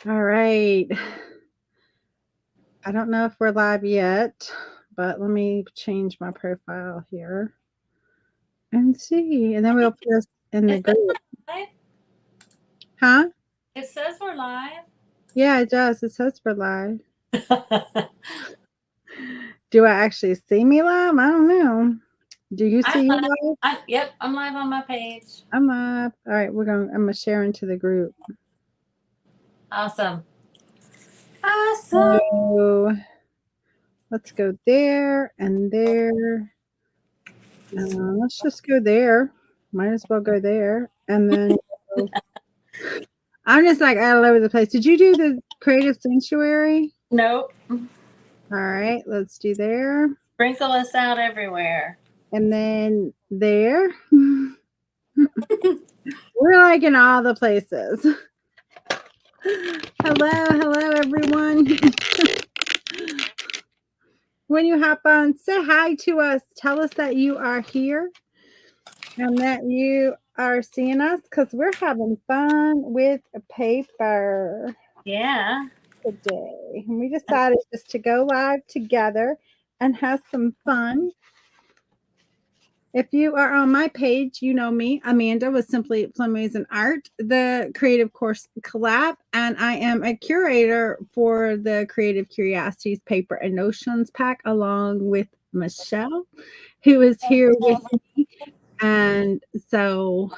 All right. I don't know if we're live yet, but let me change my profile here and see. And then we'll put this in the It says group. we're live. Huh? It says we're live. Yeah, it does. It says we're live. Do I actually see me live? I don't know. Do you I'm see you live. live? Yep, I'm live on my page. I'm live. All right, I'm gonna share into the group. Awesome. Awesome. So let's go there and there. Let's just go there. Might as well go there. And then go. I'm just like all over the place. Did you do the creative sanctuary? Nope. All right, let's do there. Sprinkle us out everywhere. And then there. We're like in all the places. Hello, everyone. When you hop on, say hi to us. Tell us that you are here and that you are seeing us because we're having fun with paper Yeah. today. And we decided just to go live together and have some fun. If you are on my page, you know me, Amanda with Simply Flamazing Art, the Creative Course Collab, and I am a curator for the Creative Curiosities Paper and Notions pack, along with Michele, who is here with me. And so,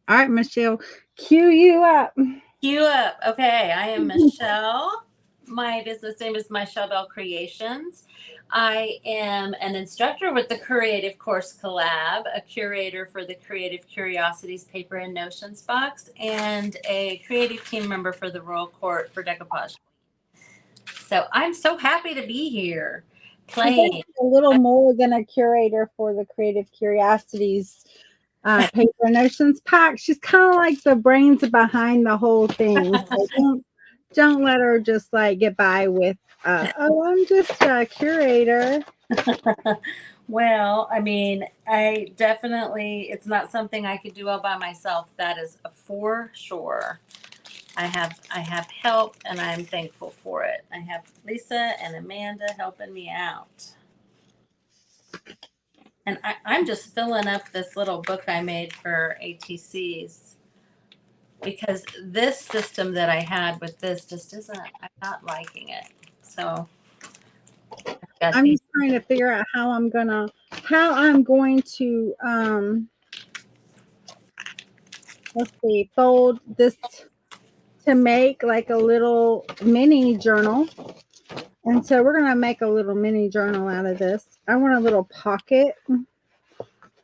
all right, Michele, cue you up. Cue up. Okay, I am Michele. My business name is Michele Belle Creations. I am an instructor with the Creative Course Collab, a curator for the Creative Curiosities Paper and Notions box, and a creative team member for the Royal Court for Decoupage. So I'm so happy to be here She's playing. actually a little more than a curator for the Creative Curiosities Paper and Notions pack. She's kind of like the brains behind the whole thing. So don't let her just like get by with, oh, I'm just a curator. Well, I mean, I definitely, it's not something I could do all by myself. That is for sure. I have help and I'm thankful for it. I have Lisa and Amanda helping me out. And I'm just filling up this little book I made for ATCs because this system that I had with this just isn't, I'm not liking it. So I've got I'm these. just trying to figure out how I'm going to let's see, fold this to make like a little mini journal. And so we're gonna make a little mini journal out of this. I want a little pocket.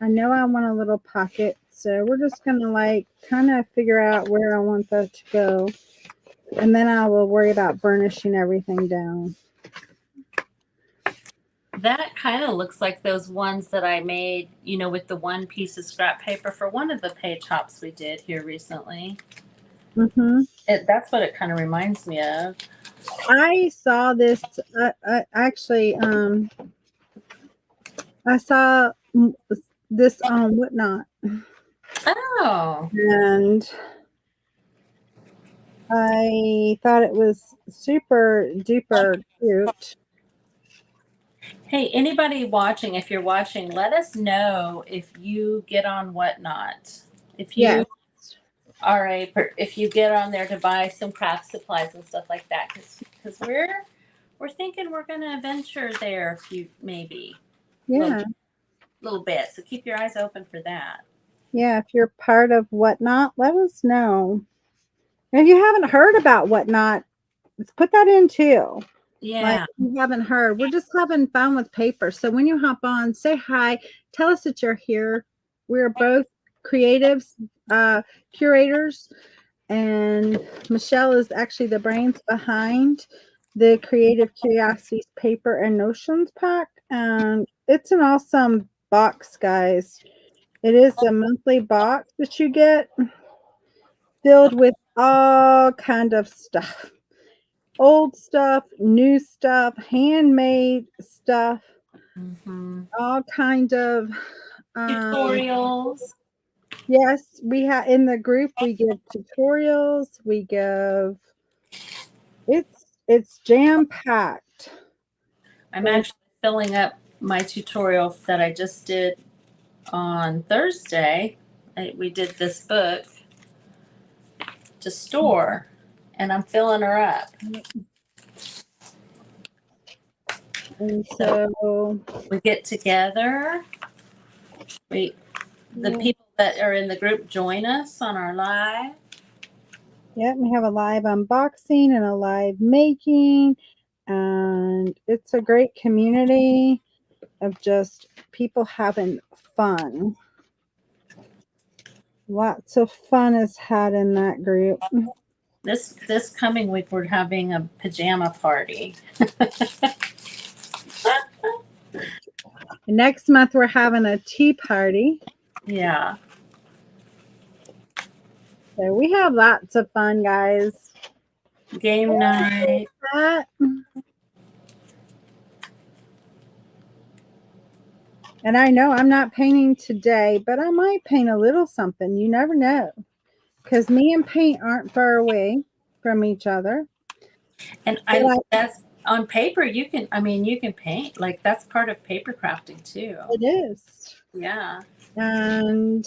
I know I want a little pocket, so we're just gonna like kind of figure out where I want that to go, and then I will worry about burnishing everything down. That kind of looks like those ones that I made, with the one piece of scrap paper for one of the page hops we did here recently. Mm-hmm. That's what it kind of reminds me of. I saw this. Actually, I saw this on Whatnot, Oh, and I thought it was super duper cute. hey, anybody watching, if you're watching, let us know if you get on Whatnot. If Yes. you if you get on there to buy some craft supplies and stuff like that, because we're thinking we're gonna venture there a few maybe little Yeah. little bit. So keep your eyes open for that. Yeah. If you're part of Whatnot, let us know. If you haven't heard about Whatnot, let's put that in too. Like, Yeah. if you haven't heard, we're just having fun with paper. So when you hop on, say hi, tell us that you're here. We're both creatives, curators, and Michele is actually the brains behind the Creative Curiosities Paper and Notions pack. And it's an awesome box, guys. It is a monthly box that you get filled with all kind of stuff. Old stuff, new stuff, handmade stuff, Mm-hmm. all kind of Tutorials. yes, we have in the group we give tutorials, we give It's jam packed. I'm actually filling up my tutorial that I just did on Thursday. We did this book to store, and I'm filling her up. And So so we get together. The people that are in the group join us on our live. yeah, we have a live unboxing and a live making, and it's a great community of just people having fun. Lots of fun is had in that group. This coming week we're having a pajama party. Next month we're having a tea party. Yeah. So we have lots of fun, guys. Game night. And I know I'm not painting today, but I might paint a little something. You never know. Because me and paint aren't far away from each other. And that's on paper. You can paint, like that's part of paper crafting too. It is. Yeah. And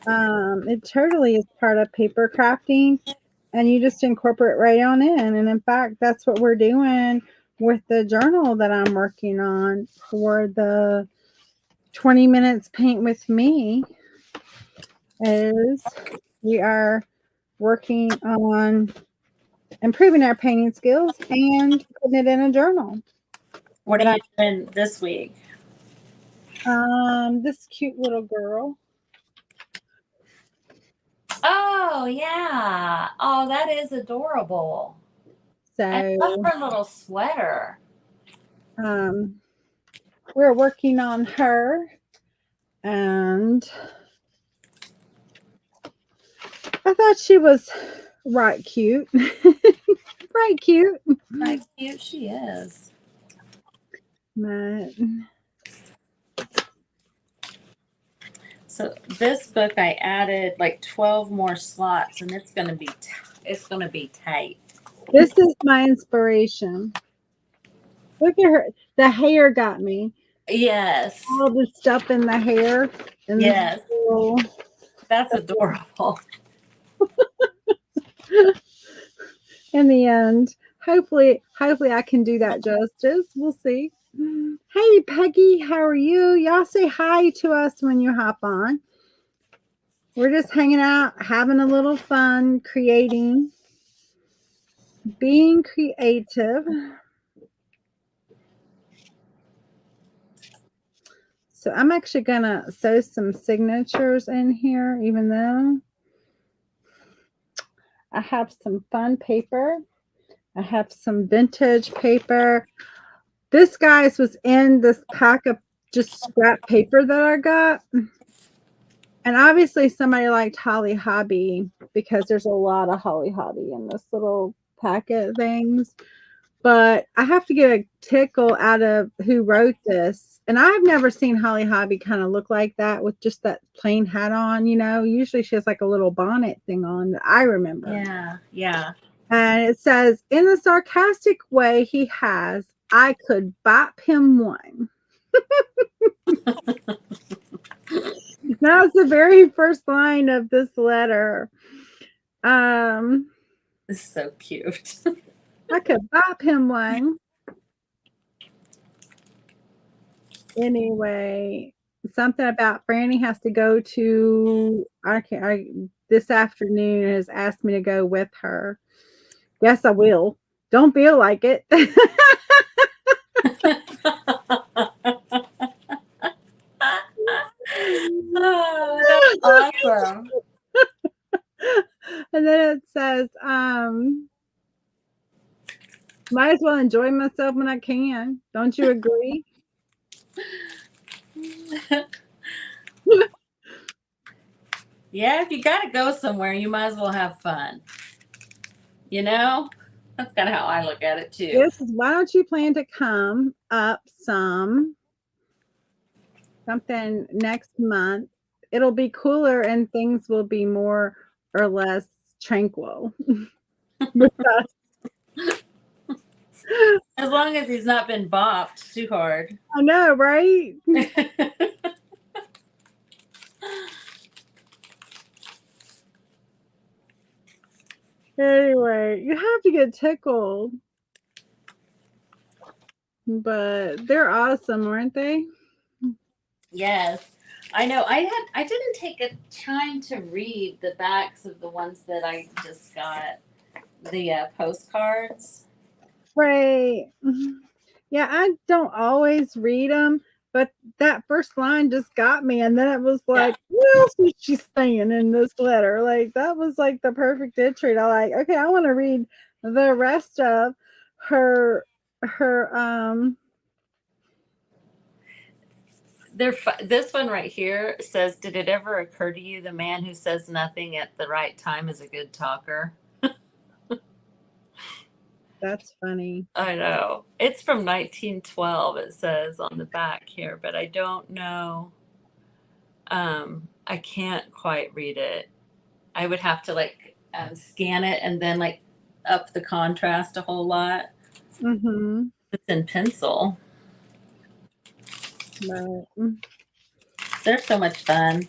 it totally is part of paper crafting, and you just incorporate right on in. And in fact, that's what we're doing with the journal that I'm working on for the 20 minutes paint with me. Is we are working on improving our painting skills and putting it in a journal. What are you doing this week? This cute little girl. Oh yeah. Oh, that is adorable. So I love her little sweater. We're working on her, and I thought she was right cute. Right cute. How cute she is. But So this book I added like 12 more slots, and it's gonna be tight. this is my inspiration. Look at her. The hair got me. Yes. All the stuff in the hair. And Yes. little... That's adorable. In the end, hopefully I can do that justice. We'll see. Hey Peggy, how are you? Y'all say hi to us when you hop on. We're just hanging out, having a little fun, creating, being creative. So I'm actually gonna sew some signatures in here, even though I have some fun paper. I have some vintage paper. This, guys, was in this pack of just scrap paper that I got. And obviously somebody liked Holly Hobby because there's a lot of Holly Hobby in this little packet things. But I have to get a tickle out of who wrote this. And I've never seen Holly Hobby kind of look like that with just that plain hat on, you know. Usually she has like a little bonnet thing on that I remember. Yeah, yeah. And it says, in the sarcastic way he has, I could bop him one. That's the very first line of this letter. This is so cute. I could bop him one. Anyway, something about Franny has to go to this afternoon has asked me to go with her. Yes, I will. Don't feel like it. Oh, that's awesome. And then it says, might as well enjoy myself when I can. Don't you agree? Yeah, if you got to go somewhere, you might as well have fun. You know? That's kind of how I look at it too. This is, why don't you plan to come up something next month? It'll be cooler and things will be more or less tranquil. with us. As long as he's not been bopped too hard. I know, right? Anyway, you have to get tickled. But they're awesome, aren't they? Yes. I know. I didn't take a time to read the backs of the ones that I just got, the postcards. Right. Yeah, I don't always read them, but that first line just got me. And then it was Yeah. like, what else is she saying in this letter? Like, that was like the perfect entry. I like, okay, I want to read the rest of her, her, This one right here says, "Did it ever occur to you the man who says nothing at the right time is a good talker?" that's funny. I know. It's from 1912, it says on the back here, but I don't know. I can't quite read it. I would have to like scan it and then like up the contrast a whole lot. Mm-hmm. It's in pencil. But, They're so much fun.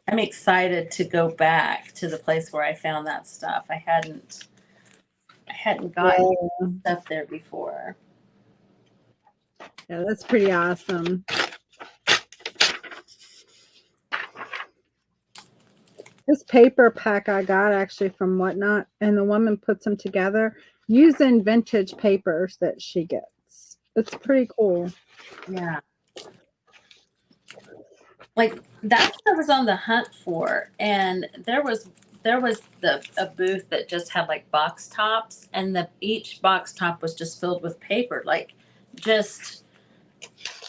I'm excited to go back to the place where I found that stuff. I hadn't gotten yeah, stuff there before. yeah, that's pretty awesome. This paper pack I got actually from Whatnot, and the woman puts them together using vintage papers that she gets. It's pretty cool. Yeah. Like that's what I was on the hunt for. And there was a booth that just had like box tops, and the each box top was just filled with paper. Like just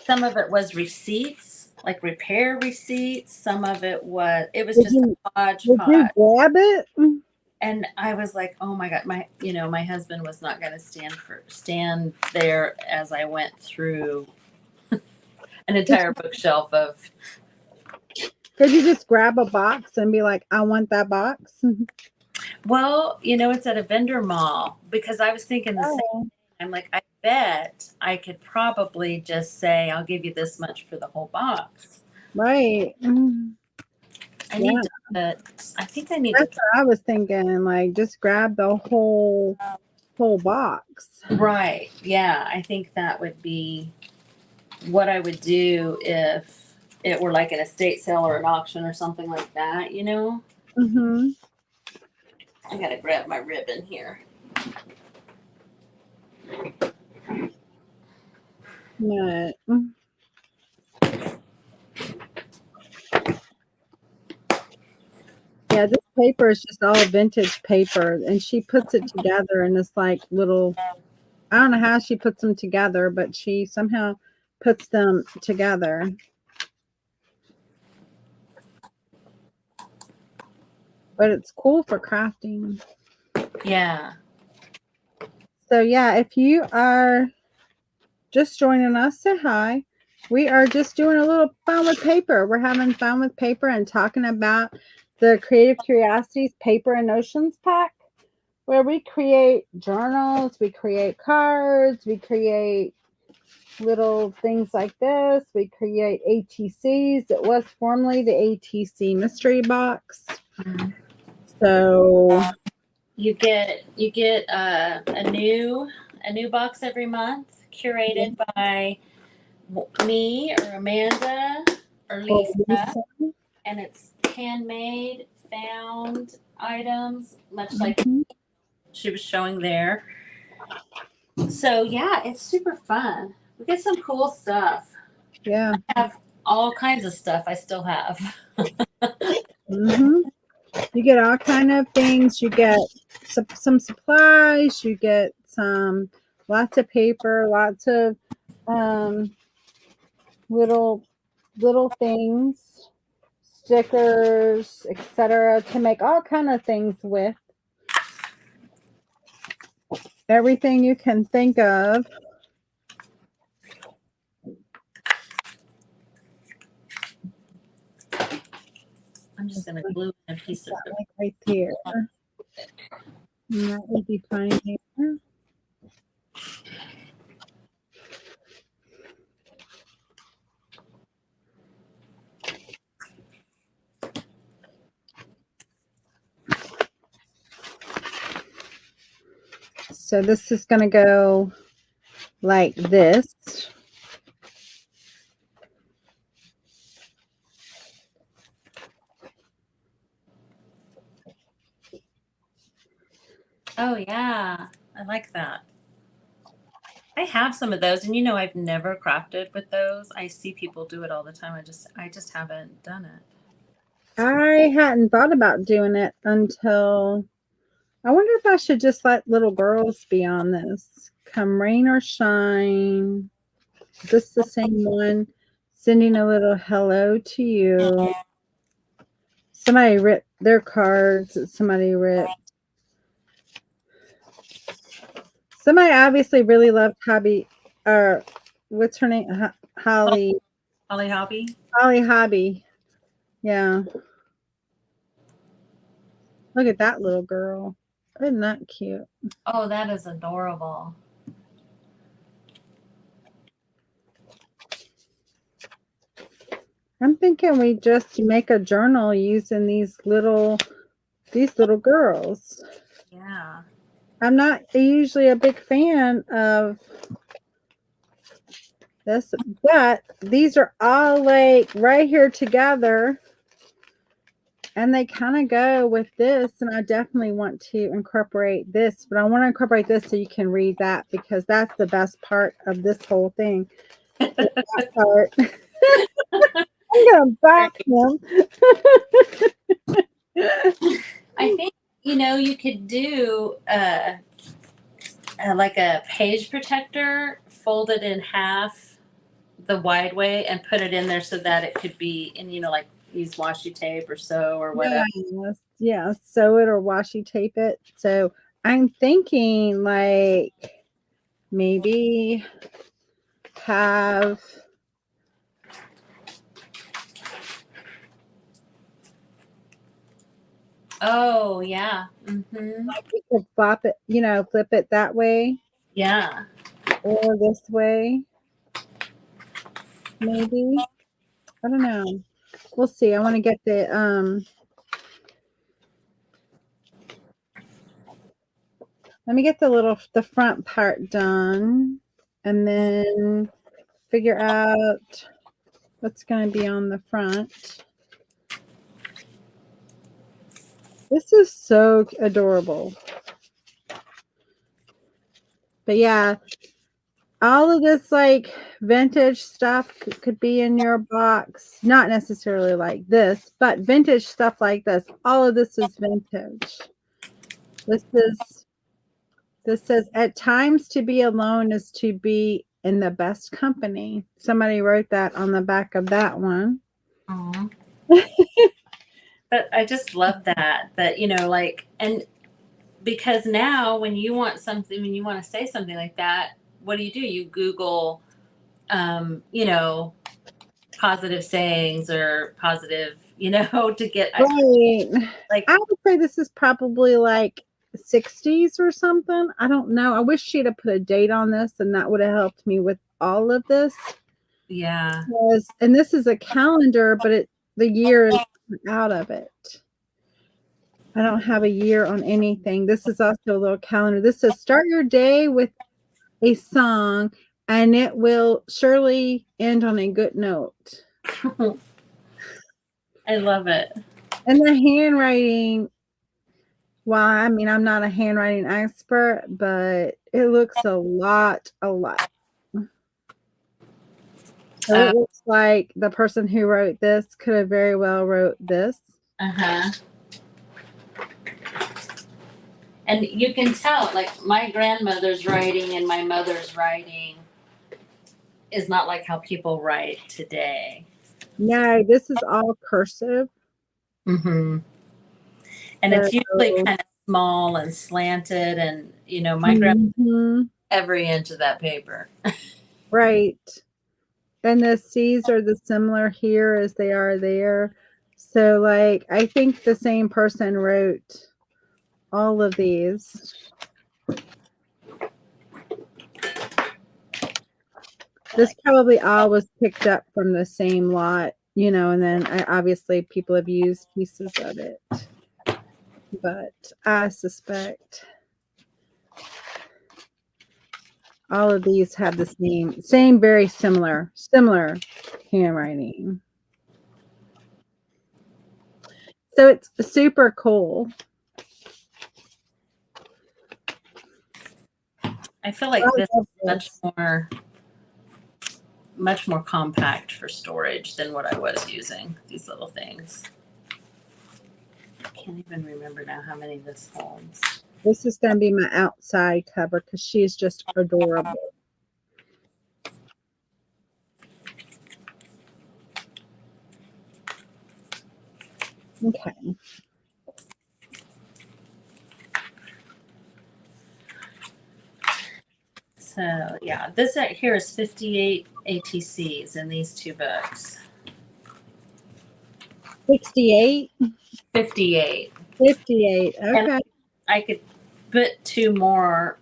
some of it was receipts, like repair receipts. Some of it was Did just you a did you hodgepodge. grab it? And I was like, oh my God, my husband was not gonna stand there as I went through an entire bookshelf of. Could you just grab a box and be like, I want that box? Well, it's at a vendor mall, because I was thinking the same. Oh, I'm like, I bet I could probably just say, I'll give you this much for the whole box. right. I Yeah, need to I think I need to that's what I was thinking. Like, just grab the whole box. right. Yeah, I think that would be what I would do if it were like an estate sale or an auction or something like that. Mm-hmm. I gotta grab my ribbon here. But, yeah, this paper is just all vintage paper, and she puts it together in this like little. I don't know how she puts them together, but she somehow puts them together. But it's cool for crafting. Yeah. So yeah, if you are just joining us, say hi. We are just doing a little fun with paper. We're having fun with paper and talking about the Creative Curiosities Paper and Notions pack, where we create journals, we create cards, we create little things like this. We create ATCs. It was formerly the ATC mystery box. Mhm. So You get a new box every month, curated by me or Amanda or Lisa, and it's handmade, found items, much like she was showing there. So yeah, it's super fun. We get some cool stuff. yeah. I have all kinds of stuff I still have. hmm You get all kind of things. You get some supplies. You get some lots of paper, lots of um, little things, stickers, etc. To make all kind of things with. Everything you can think of. I'm just going to glue in a piece of That the. like right there. And that would be fine there. So this is going to go like this. Oh, yeah. I like that. I have some of those, and I've never crafted with those. I see people do it all the time. I just haven't done it. I hadn't thought about doing it until I wonder if I should just let little girls be on this. Come rain or shine. Is this the same one? Sending a little hello to you. Somebody ripped their cards that somebody ripped. Somebody obviously really loved Hobby, or what's her name? Holly. Holly Hobby? Holly Hobby. Yeah. Look at that little girl. Isn't that cute? Oh, that is adorable. I'm thinking we just make a journal using these little girls. Yeah. I'm not usually a big fan of this, but these are all like right here together, and they kind of go with this, and I definitely want to incorporate this, but I want to incorporate this so you can read that, because that's the best part of this whole thing. That part. I'm gonna back him. I think, you could do like a page protector, fold it in half the wide way and put it in there so that it could be, and like use washi tape or sew or whatever. Yeah, sew it or washi tape it. So I'm thinking like maybe have Oh, yeah. Mm-hmm. like we could flop it, flip it that way Yeah. or this way. Maybe. I don't know. We'll see. I want to get let me get the front part done, and then figure out what's going to be on the front. This is so adorable. But yeah, all of this like vintage stuff could be in your box. Not necessarily like this, but vintage stuff like this. All of this is vintage. This says, at times to be alone is to be in the best company. Somebody wrote that on the back of that one. Aww. But I just love that, and because now when you want something, when you want to say something like that, what do? You Google, positive sayings or positive, to get Right. like, I would say this is probably like 60s or something. I don't know. I wish she'd have put a date on this, and that would have helped me with all of this. yeah. And this is a calendar, but the year is out of it. I don't have a year on anything. This is also a little calendar. This says, start your day with a song, and it will surely end on a good note. I love it. And the handwriting, well, I mean, I'm not a handwriting expert, but it looks a lot. So it looks like the person who wrote this could have very well wrote this. Uh-huh. And you can tell, like, my grandmother's writing and my mother's writing is not like how people write today. No, this is all cursive. Mm-hmm. And it's usually kind of small and slanted, and my grandma every inch of that paper. Right. And the C's are the similar here as they are there. So, like, I think the same person wrote all of these. This probably all was picked up from the same lot, you know, and then obviously people have used pieces of it. But I suspect all of these have the same very similar handwriting. So it's super cool. I feel like this is much more compact for storage than what I was using, these little things. I can't even remember now how many this holds. This is going to be my outside cover because she's just adorable. Okay. So yeah, this right here is 58 ATCs in these two books. 68? 58. 58. Okay. And I could put two more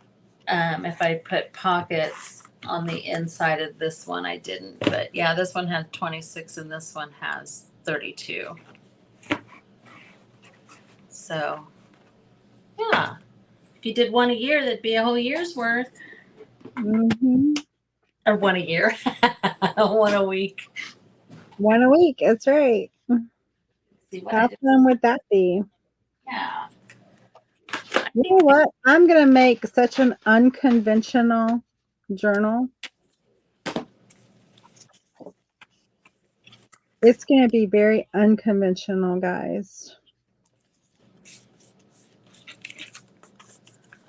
if I put pockets on the inside of this one. I didn't, but yeah, this one has 26 and this one has 32. So yeah, if you did one a year, that'd be a whole year's worth. Mm-hmm. Or one a year, one a week. One a week. That's right. How fun would that be? Yeah. You know what? I'm going to make such an unconventional journal. It's going to be very unconventional, guys.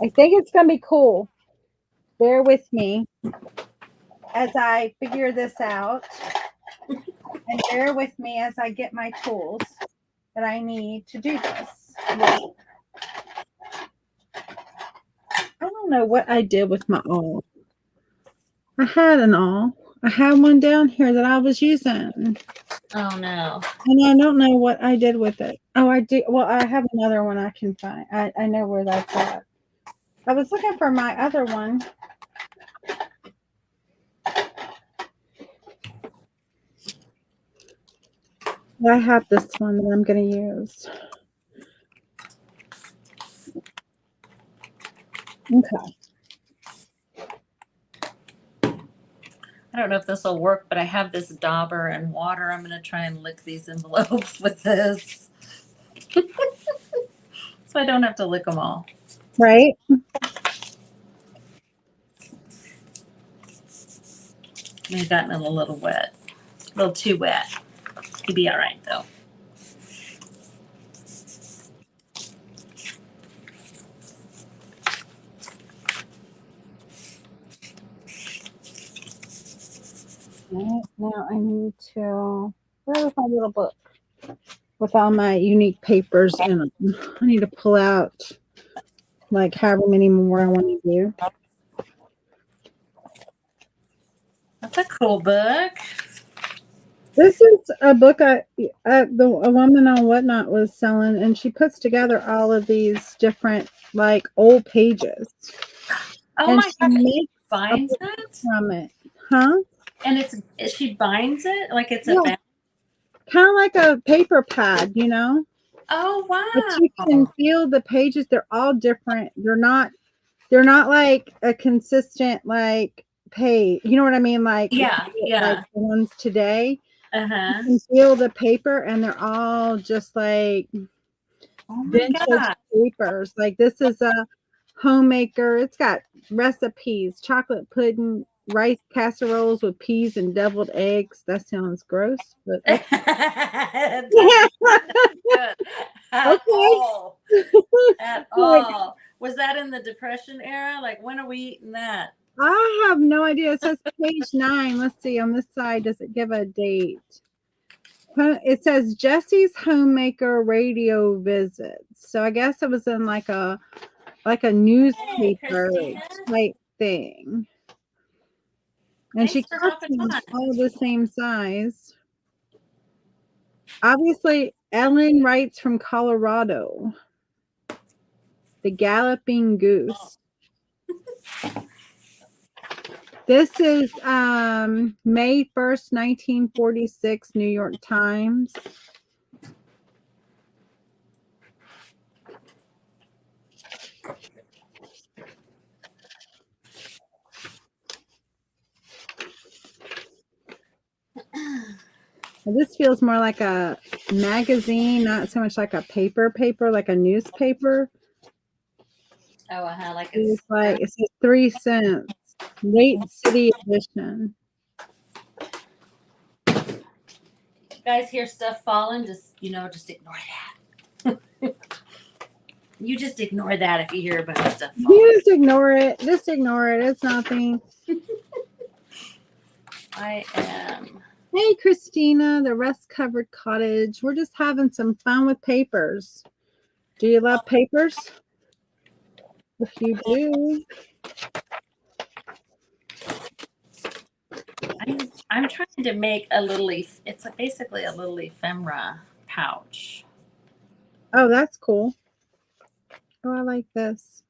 I think it's going to be cool. Bear with me as I figure this out. And bear with me as I get my tools that I need to do this. I don't know what I did with my awl. I had an awl. I had one down here that I was using. Oh no. And I don't know what I did with it. Oh, I do. Well, I have another one I can find. I know where that's at. I was looking for my other one. I have this one that I'm going to use. Okay. I don't know if this will work, but I have this dauber and water. I'm going to try and lick these envelopes with this. So I don't have to lick them all. Right? They've gotten a little wet. A little too wet. You'd be all right, though. Right. Now I need to, where's my little book with all my unique papers in them? I need to pull out like however many more I want to do. That's a cool book. This is a book a woman on Whatnot was selling, and she puts together all of these different like old pages. Oh and my she gosh, makes binds it? From it, huh? And she binds it like it's Yeah. a bag? Kind of like a paper pad, you know. Oh wow! But you can feel the pages; they're all different. They're not like a consistent like page. You know what I mean? Like Yeah. like the ones today. Uh-huh. You can feel the paper, and they're all just like vintage papers. Like this is a homemaker. It's got recipes, chocolate pudding, rice casseroles with peas and deviled eggs. That sounds gross, but That doesn't sound good at all. At all. Was that in the Depression era? Like, when are we eating that? I have no idea. It says page 9. Let's see on this side. Does it give a date? It says Jesse's Homemaker Radio Visits. So I guess it was in like a newspaper type thing. And she cuts them all the same size. Obviously, Ellen writes from Colorado. The Galloping Goose. This is May 1st, 1946, New York Times. This feels more like a magazine, not so much like a paper, like a newspaper. Oh, like It's like it's 3 cents. Late City Edition. You guys hear stuff falling, just ignore that. You just ignore that if you hear a bunch of stuff falling. You just ignore it. Just ignore it. It's nothing. I am. Hey, Christina, the rust-covered cottage. We're just having some fun with papers. Do you love papers? If you do. I'm trying to make a little it's basically a little ephemera pouch. Oh, that's cool. Oh, I like this.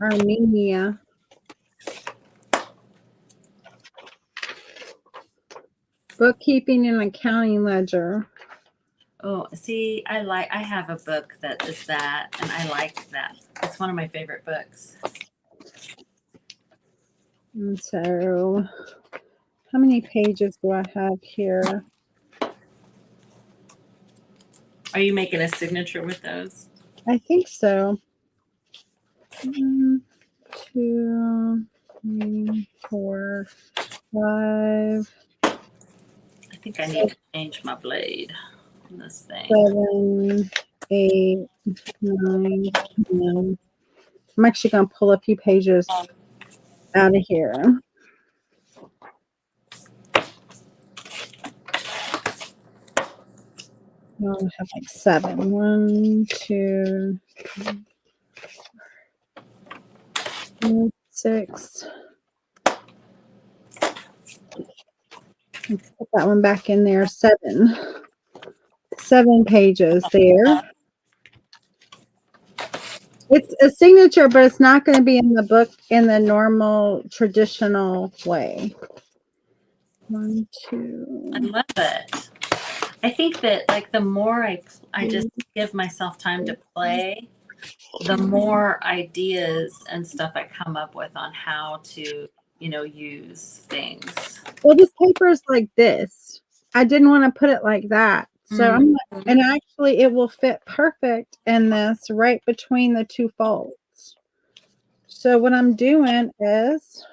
Armenia. Bookkeeping and accounting ledger. Oh, see, I have a book that is that, and I like that. It's one of my favorite books. And so, how many pages do I have here? Are you making a signature with those? I think so. 1, 2, 3, 4, 5. I think I need to change my blade on this thing. 7, 8, 9, 10. I'm actually going to pull a few pages out of here. I'll have like 7. 1, 2, 3, 6. Put that one back in there. 7. 7 pages there. It's a signature, but it's not going to be in the book in the normal traditional way. 1, 2. I love it. I think that like the more I just give myself time to play, the more ideas and stuff I come up with on how to, use things. Well, this paper is like this. I didn't want to put it like that. So I'm like, and actually it will fit perfect in this right between the 2 folds. So what I'm doing is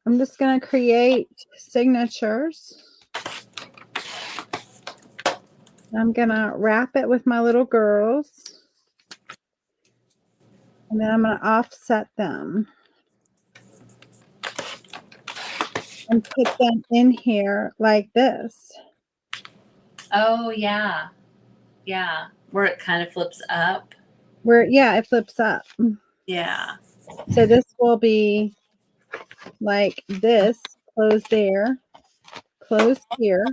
I'm just going to create signatures. I'm going to wrap it with my little girls. And then I'm going to offset them. And put them in here like this. Oh, yeah. Yeah. Where it kind of flips up. Yeah, it flips up. Yeah. So this will be like this. Close there. Close here.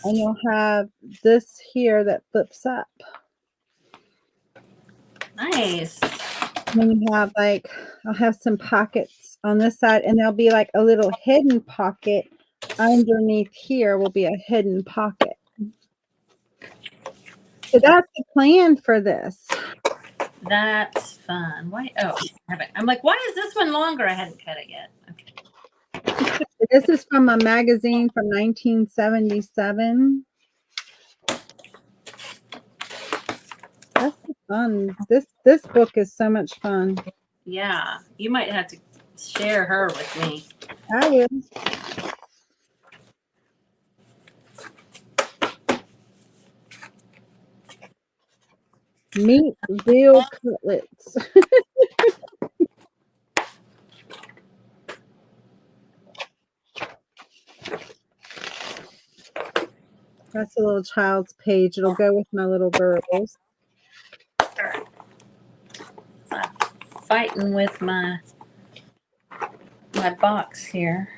And you'll have this here that flips up. Nice. And then you have like, I'll have some pockets on this side, and there'll be like a little hidden pocket underneath here will be a hidden pocket. So that's the plan for this. That's fun. Why? Oh, I'm like, why is this one longer? I hadn't cut it yet. Okay. This is from a magazine from 1977. That's fun. This book is so much fun. Yeah, you might have to share her with me. I will. Meat veal cutlets. That's a little child's page. It'll go with my little girls. I'm fighting with my box here.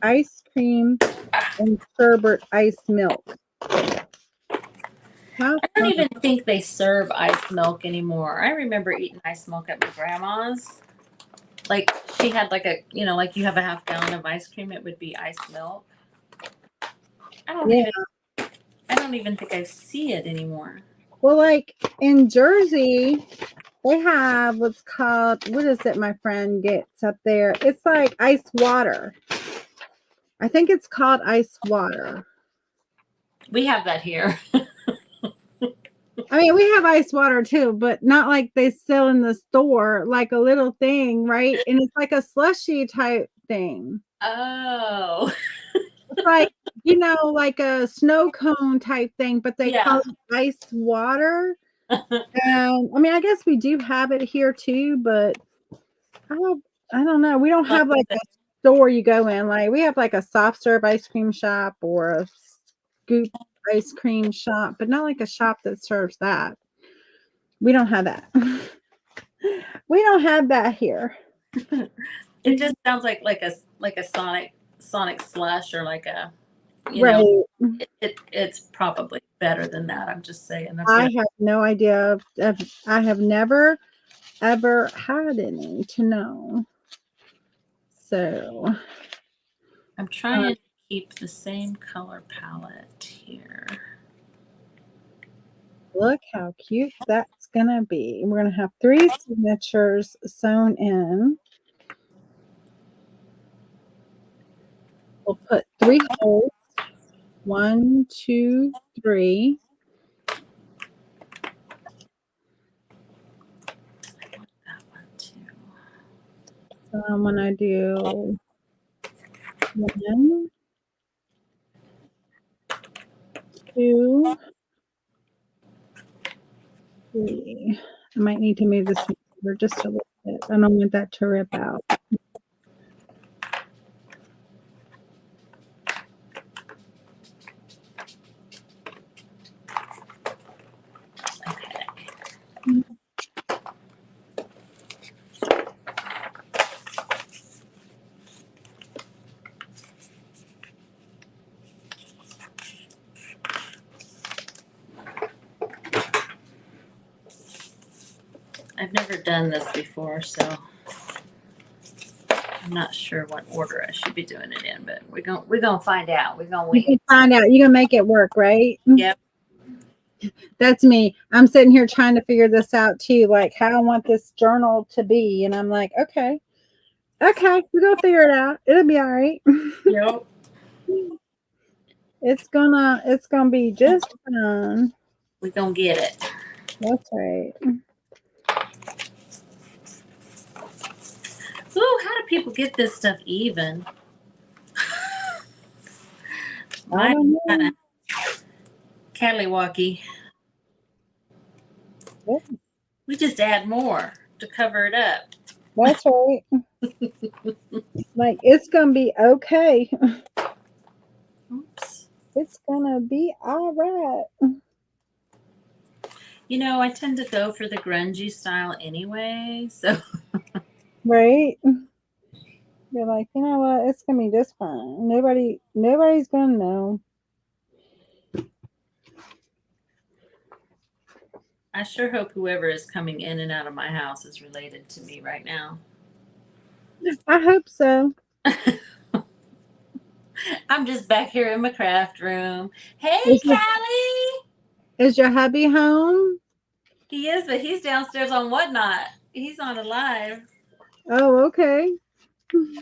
Ice cream and sherbet ice milk. How I don't fun. even think they serve ice milk anymore. I remember eating ice milk at my grandma's. Like she had like a, like you have a half gallon of ice cream, it would be ice milk. I don't Yeah. even I don't even think I see it anymore. Well, like in Jersey, they have what's called, what is it my friend gets up there? It's like ice water. I think it's called ice water. We have that here. I mean, we have ice water too, but not like they sell in the store, like a little thing, right? And it's like a slushy type thing. Oh. It's like, like a snow cone type thing, but they call Yeah. it ice water. And I mean, I guess we do have it here too, but I don't know. We don't Like have like a store you go in. Like we have like a soft serve ice cream shop or a scoop ice cream shop, but not like a shop that serves that. We don't have that. We don't have that here. it just sounds like a Sonic slush or like a Right. it's probably better than that. I'm just saying that's I what have no idea. I have never ever had any to know. So I'm trying to keep the same color palette here. look how cute that's gonna be. We're gonna have 3 signatures sewn in. We'll put 3 holes. 1, 2, 3. That one too. So I'm gonna do 1, 2, 3. I might need to move this over just a little bit. I don't want that to rip out. I've never done this before, so I'm not sure what order I should be doing it in, but we're gonna find out. We're gonna You wing can it. find out. You can make it work, right? Yep. That's me. I'm sitting here trying to figure this out too, like how I want this journal to be. And I'm like, okay, we're gonna figure it out. It'll be all right. Yep. It's gonna be just fine. We're gonna get it. That's right. Ooh, how do people get this stuff even? I Mine don't kind know. of catty-walkie. Yep, We just add more to cover it up. that's right. Like it's gonna be okay. Oops. It's gonna be all right. I tend to go for the grungy style anyway, so Right? You're like, you know what? It's gonna be just fine. Nobody's gonna know. I sure hope whoever is coming in and out of my house is related to me right now. I hope so. I'm just back here in my craft room. Hey, Is your, Callie! is your hubby home? He is, but he's downstairs on Whatnot. He's on a live. Oh, okay. You're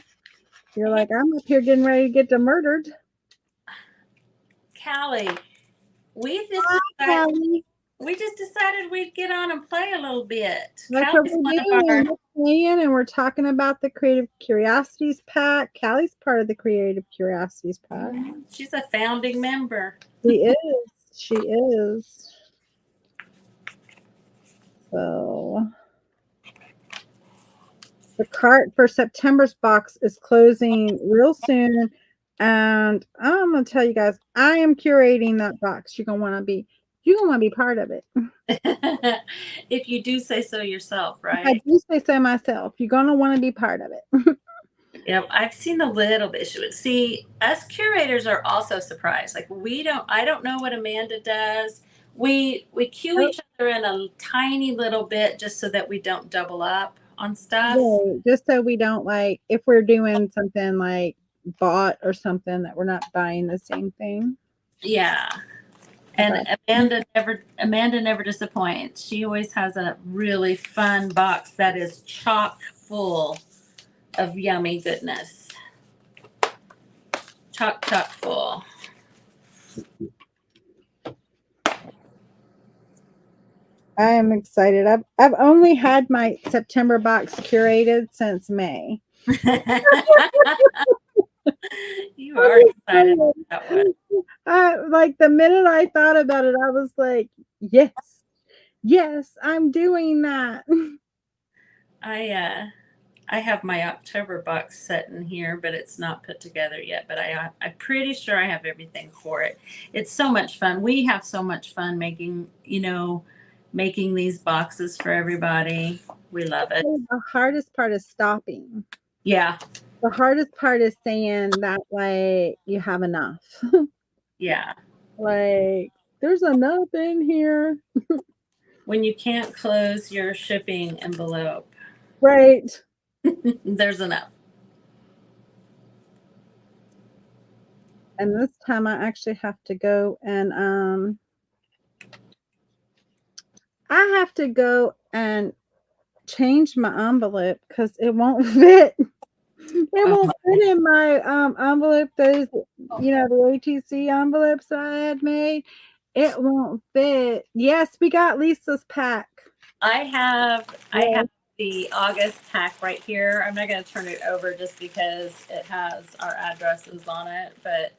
Hey, like, I'm up here getting ready to get murdered. Callie, we just Hi, decided Callie. we'd get on and play a little bit. That's what Callie's we're one of our doing. We're playing and we're talking about the Creative Curiosities Pack. Callie's part of the Creative Curiosities Pack. she's a founding member. She is. She is. So the cart for September's box is closing real soon. And I'm gonna tell you guys, I am curating that box. You're gonna want to be part of it. If you do say so yourself, I right? do say so myself. You're gonna want to be part of it. Yep, I've seen a little bit. See, us curators are also surprised. Like I don't know what Amanda does. We cue Oh, each other in a tiny little bit just so that we don't double up on stuff. right. Just so we don't like if we're doing something like bought or something that we're not buying the same thing. Yeah. I And got Amanda never disappoints. She always has a really fun box that is chock full of yummy goodness. Chock full. I am excited. I've only had my September box curated since May. You are excited about that one. Like the minute I thought about it, I was like, yes, yes, I'm doing that. I have my October box set in here, but it's not put together yet. But I'm pretty sure I have everything for it. It's so much fun. We have so much fun making these boxes for everybody. We love it. The hardest part is stopping. Yeah, The hardest part is saying that like you have enough. yeah. Like there's enough in here. When you can't close your shipping envelope, Right. there's enough. And this time I actually have to go and I have to go and change my envelope because it won't fit. It won't fit in my envelope. Those, the ATC envelopes that I had made. It won't fit. Yes, we got Lisa's pack. I have Yes. the August pack right here. I'm not going to turn it over just because it has our addresses on it, but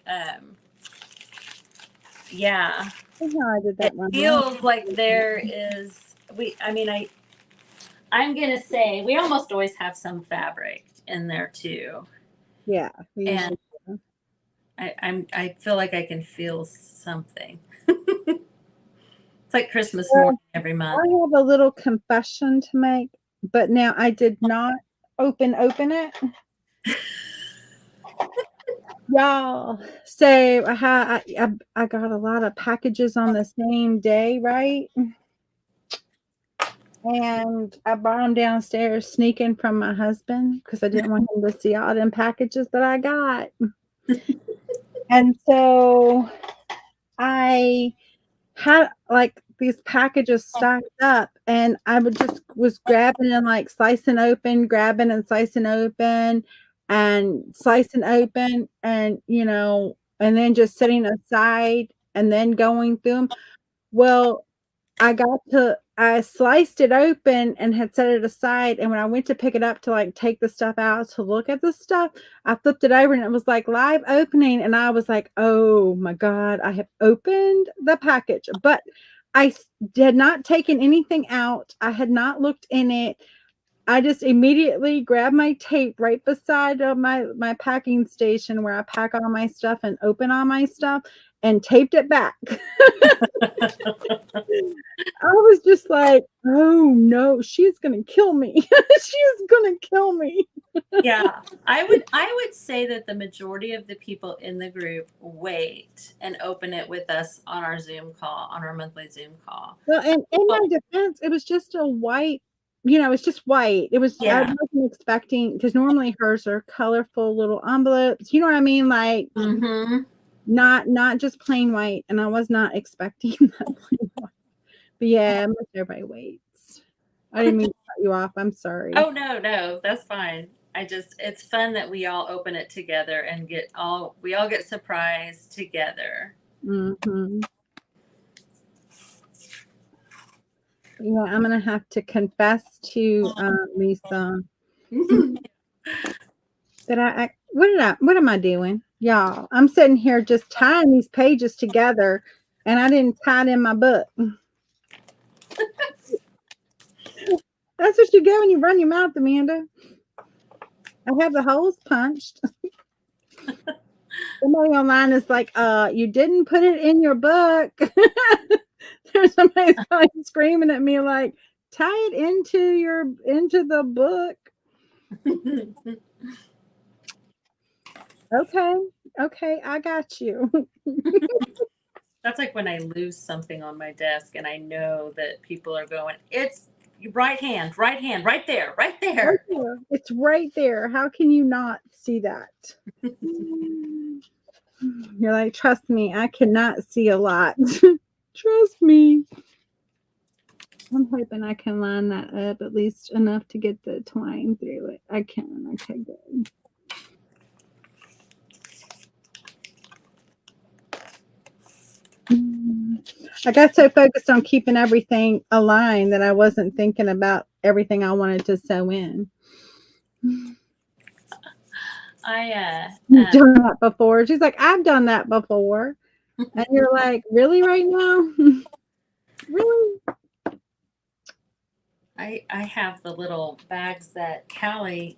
yeah, That's how I did it that one. feels like there is I'm going to say we almost always have some fabric in there too. Yeah, we And usually do. I feel like I can feel something. It's like Christmas Well, morning every I month. have a little confession to make, but now I did not open it. Y'all, so I got a lot of packages on the same day, right? And I brought them downstairs sneaking from my husband because I didn't want him to see all them packages that I got. And so I had like these packages stacked up and I would just was grabbing and like slicing open, grabbing and slicing open and slicing open and and then just setting aside and then going through them. Well, I sliced it open and had set it aside, and when I went to pick it up to, like, take the stuff out to look at the stuff, I flipped it over and it was, like, live opening, and I was like, "Oh my god, I have opened the package," but I had not taken anything out, I had not looked in it, I just immediately grabbed my tape right beside, my packing station where I pack all my stuff and open all my stuff, and taped it back. I was just like, "Oh, no, she's gonna kill me. She's gonna kill me." Yeah, I would say that the majority of the people in the group wait and open it with us on our Zoom call, on our monthly Zoom call. Well, and in Well, my defense, it was just a white it's just white. I yeah. wasn't expecting because normally hers are colorful little envelopes, you know what I mean? Like, Mhm. not just plain white, and I was not expecting that plain white. But yeah, most everybody waits. I didn't mean to cut you off, I'm sorry. Oh, no, that's fine. It's fun that we all open it together and we all get surprised together. Mhm. I'm gonna have to confess to, Lisa that what am I doing? Y'all, I'm sitting here just tying these pages together and I didn't tie it in my book. That's what you get when you run your mouth, Amanda. I have the holes punched. Somebody online is like, you didn't put it in your book. There's somebody like screaming at me like, tie it into the book. Okay. Okay, I got you. That's like when I lose something on my desk and I know that people are going, it's right hand, right there, right Right there. there. It's right there. How can you not see that? You're like, trust me, I cannot see a lot. Trust me. I'm hoping I can line that up at least enough to get the twine through it. I can. Okay, good. I got so focused on keeping everything aligned that I wasn't thinking about everything I wanted to sew in. You've Um, done that before. She's like, I've done that before. And you're like, really right now? Really? I have the little bags that Callie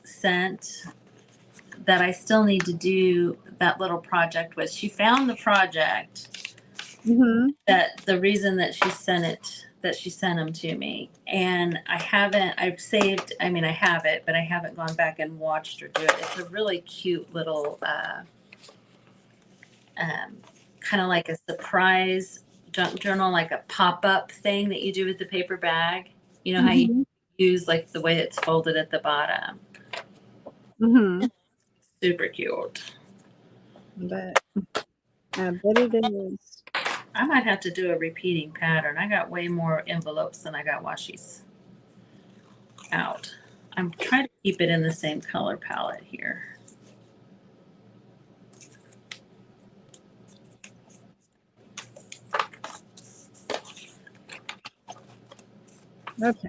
sent that I still need to do that little project with. She found the project Mm-hmm. that the reason that she sent them to me, and I've saved, I mean, I have it, but I haven't gone back and watched her do it. It's a really cute little um, kind of like a surprise junk journal, like a pop-up thing that you do with the paper bag. You know how you Mm-hmm. use like the way it's folded at the bottom. Mm-hmm. Super cute. But I bet it is. I might have to do a repeating pattern. I got way more envelopes than I got washi's out. I'm trying to keep it in the same color palette here. Okay.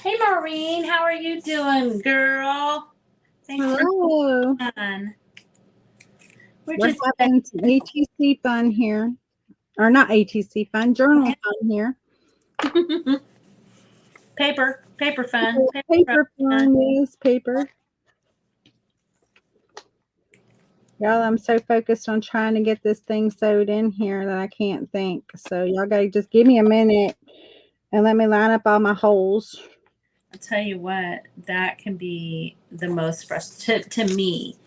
Hey Maureen, how are you doing, girl? Thanks for Hello. on. We're We're just having some ATC fun here. Or not ATC fun, journal fun here. paper fun. Paper Fun. fun, yes, paper. Y'all, I'm so focused on trying to get this thing sewed in here that I can't think. So y'all gotta just give me a minute and let me line up all my holes. I'll tell you what, that can be the most frustrating to me.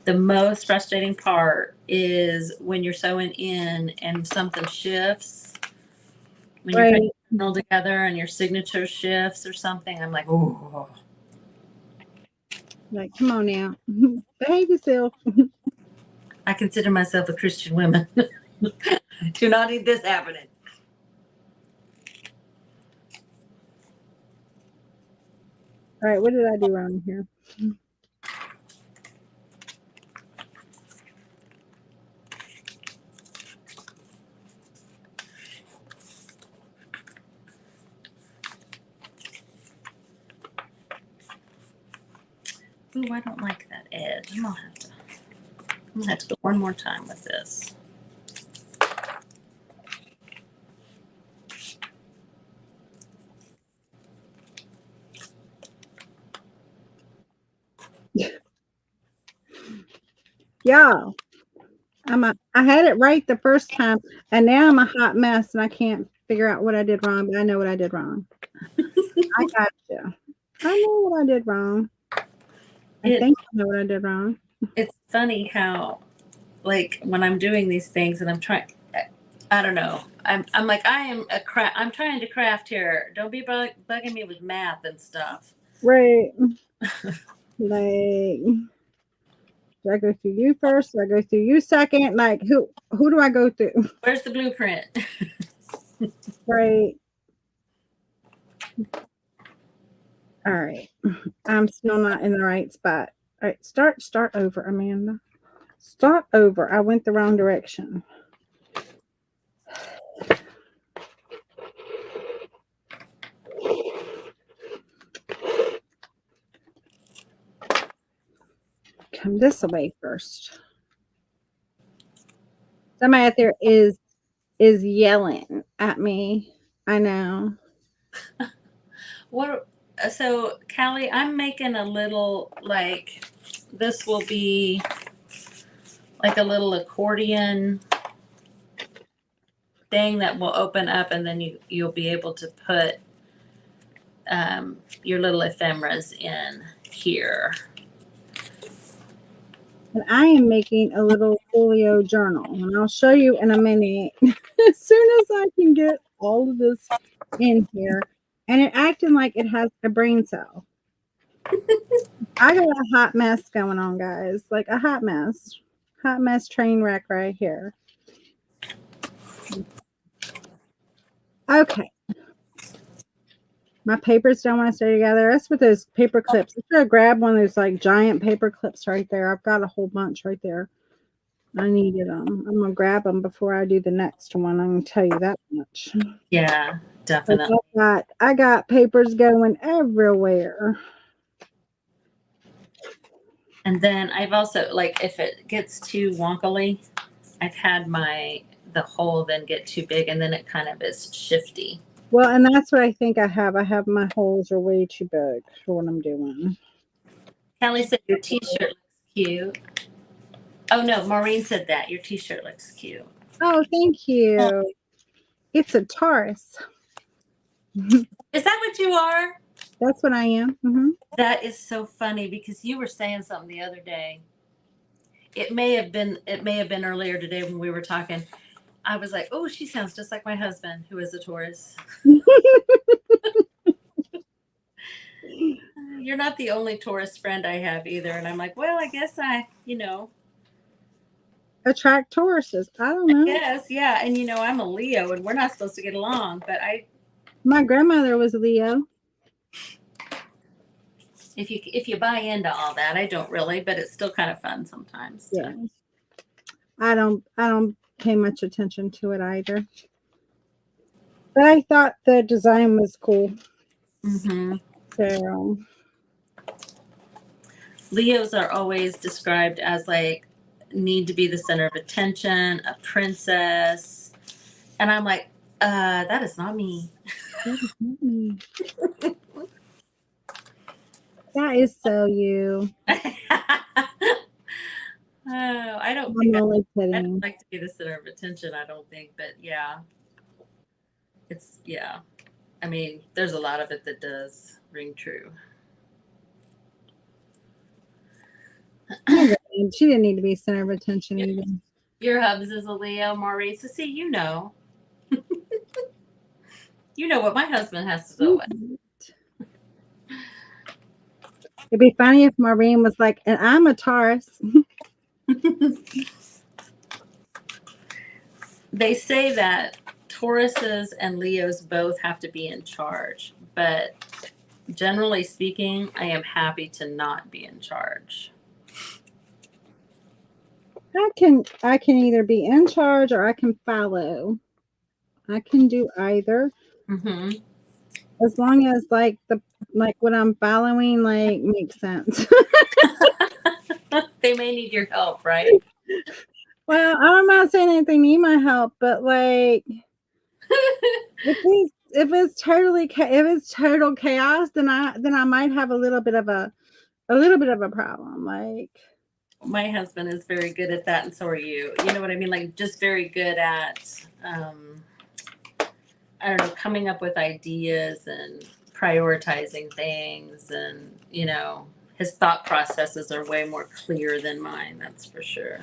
The most frustrating part is when you're sewing in and something shifts. When you're putting Right. it all together and your signature shifts or something, I'm like, oh. Like, come on now. Behave yourself. I consider myself a Christian woman. I do not need this happening. All right, what did I do wrong here? Ooh, I don't like that edge. I'm gonna have to go one more time with this. Y'all, I had it right the first time, and now I'm a hot mess, and I can't figure out what I did wrong, but I know what I did wrong. I got you. I know what I did wrong. I It think I know what I did wrong. it's funny how, like, when I'm doing these things and I'm trying, I don't know. I'm like, I'm trying to craft here. Don't be bugging me with math and stuff. Right. Like, do I go through you first? Do I go through you second? Like, who do I go through? Where's the blueprint? Right. All right. I'm still not in the right spot. All right. Start over, Amanda. Start over. I went the wrong direction. Come this way first. Somebody out there is yelling at me. I know. What? So, Callie, I'm making a little, like, this will be like a little accordion thing that will open up, and then you'll be able to put your little ephemeras in here. And I am making a little folio journal, and I'll show you in a minute as soon as I can get all of this in here. And it acting like it has a brain cell. I got a hot mess going on, guys. Like a hot mess. Hot mess train wreck right here. Okay. My papers don't want to stay together. That's with those paper clips. I should have grabbed one of those like giant paper clips right there. I've got a whole bunch right there. I needed them. I'm going to grab them before I do the next one. I'm going to tell you that much. Yeah, definitely. I got papers going everywhere. And then I've also, like, if it gets too wonkily, I've had the hole then get too big, and then it kind of is shifty. Well, and that's what I think I have. I have my holes are way too big for what I'm doing. Kelly said your t-shirt looks cute. Oh, no, Maureen said that. Your t-shirt looks cute. Oh, thank you. It's a Taurus. Is that what you are? That's what I am. Mm-hmm. That is so funny because you were saying something the other day. It may have been earlier today when we were talking. I was like, oh, she sounds just like my husband, who is a Taurus. You're not the only Taurus friend I have either. And I'm like, well, I guess attract Tauruses. I don't know. Yes, yeah. And I'm a Leo and we're not supposed to get along, but my grandmother was a Leo. If you buy into all that, I don't really, but it's still kind of fun sometimes. Yeah. I don't pay much attention to it either. But I thought the design was cool. Mm-hmm. So Leos are always described as like need to be the center of attention, a princess. And I'm like, that is not me. that is not me. That is so you. Oh, I don't like to be the center of attention, I don't think, but yeah. I mean, there's a lot of it that does ring true. She didn't need to be center of attention either. Your hubs is a Leo, Maurice. So see, you know what my husband has to deal with. It'd be funny if Maureen was like, and I'm a Taurus. They say that Tauruses and Leos both have to be in charge, but generally speaking, I am happy to not be in charge. I can either be in charge or I can follow. I can do either. Mm-hmm. As long as like what I'm following makes sense. They may need your help, right? Well, I'm not saying anything need my help, but like if it's total chaos, then I might have a little bit of a problem. Like my husband is very good at that, and so are you. You know what I mean? Like just very good at I don't know, coming up with ideas and prioritizing things, and his thought processes are way more clear than mine, that's for sure.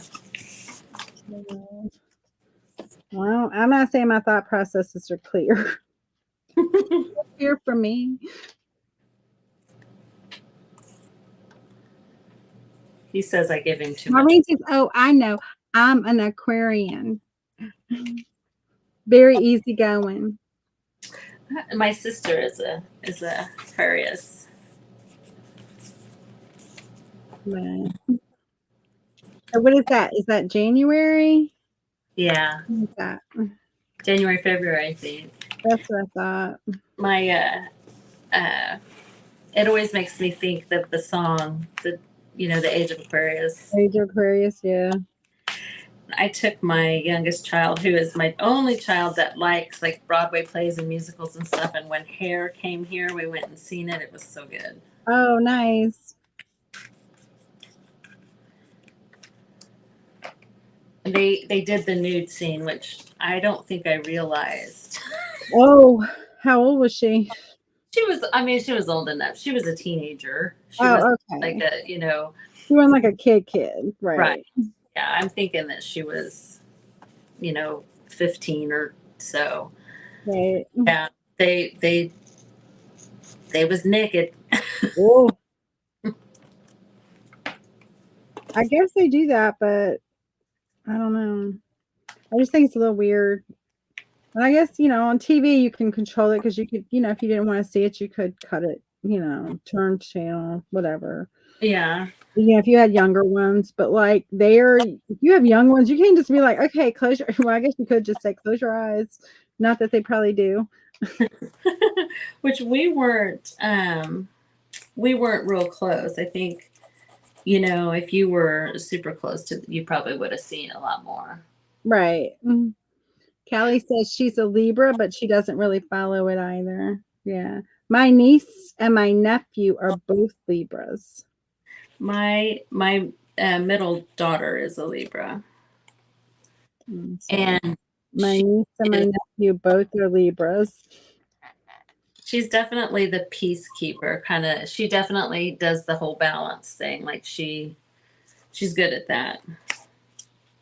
Well, I'm not saying my thought processes are clear. Clear for me. He says I give him too much. Maureen says, oh, I know. I'm an Aquarian. Very easygoing. My sister is a Aquarius. So what is that? Is that January? Yeah. What is that? January, February, I think. That's what I thought. My it always makes me think of the song, the Age of Aquarius. Age of Aquarius, yeah. I took my youngest child, who is my only child that likes like Broadway plays and musicals and stuff. And when Hair came here, we went and seen it. It was so good. Oh, nice. And they did the nude scene, which I don't think I realized. Oh, how old was she? She was, I mean, she was old enough. She was a teenager. She was Oh, like okay. a, you know, You were like a kid, right. right? Yeah, I'm thinking that she was, 15 or so. Right. Yeah, they they they was naked. Oh, I guess they do that, but I don't know. I just think it's a little weird. And I guess, on TV you can control it because you could, if you didn't want to see it, you could cut it, turn channel, whatever. Yeah. If you had younger ones, but like if you have young ones, you can't just be like, okay, close your, well, I guess you could just say close your eyes. Not that they probably do. Which we weren't real close. I think, if you were super close to, you probably would have seen a lot more. Right. Callie says she's a Libra, but she doesn't really follow it either. Yeah. My niece and my nephew are both Libras. My middle daughter is a Libra, So and my niece and my nephew both are Libras. she's definitely the peacekeeper kind of. She definitely does the whole balance thing. Like she's good at that.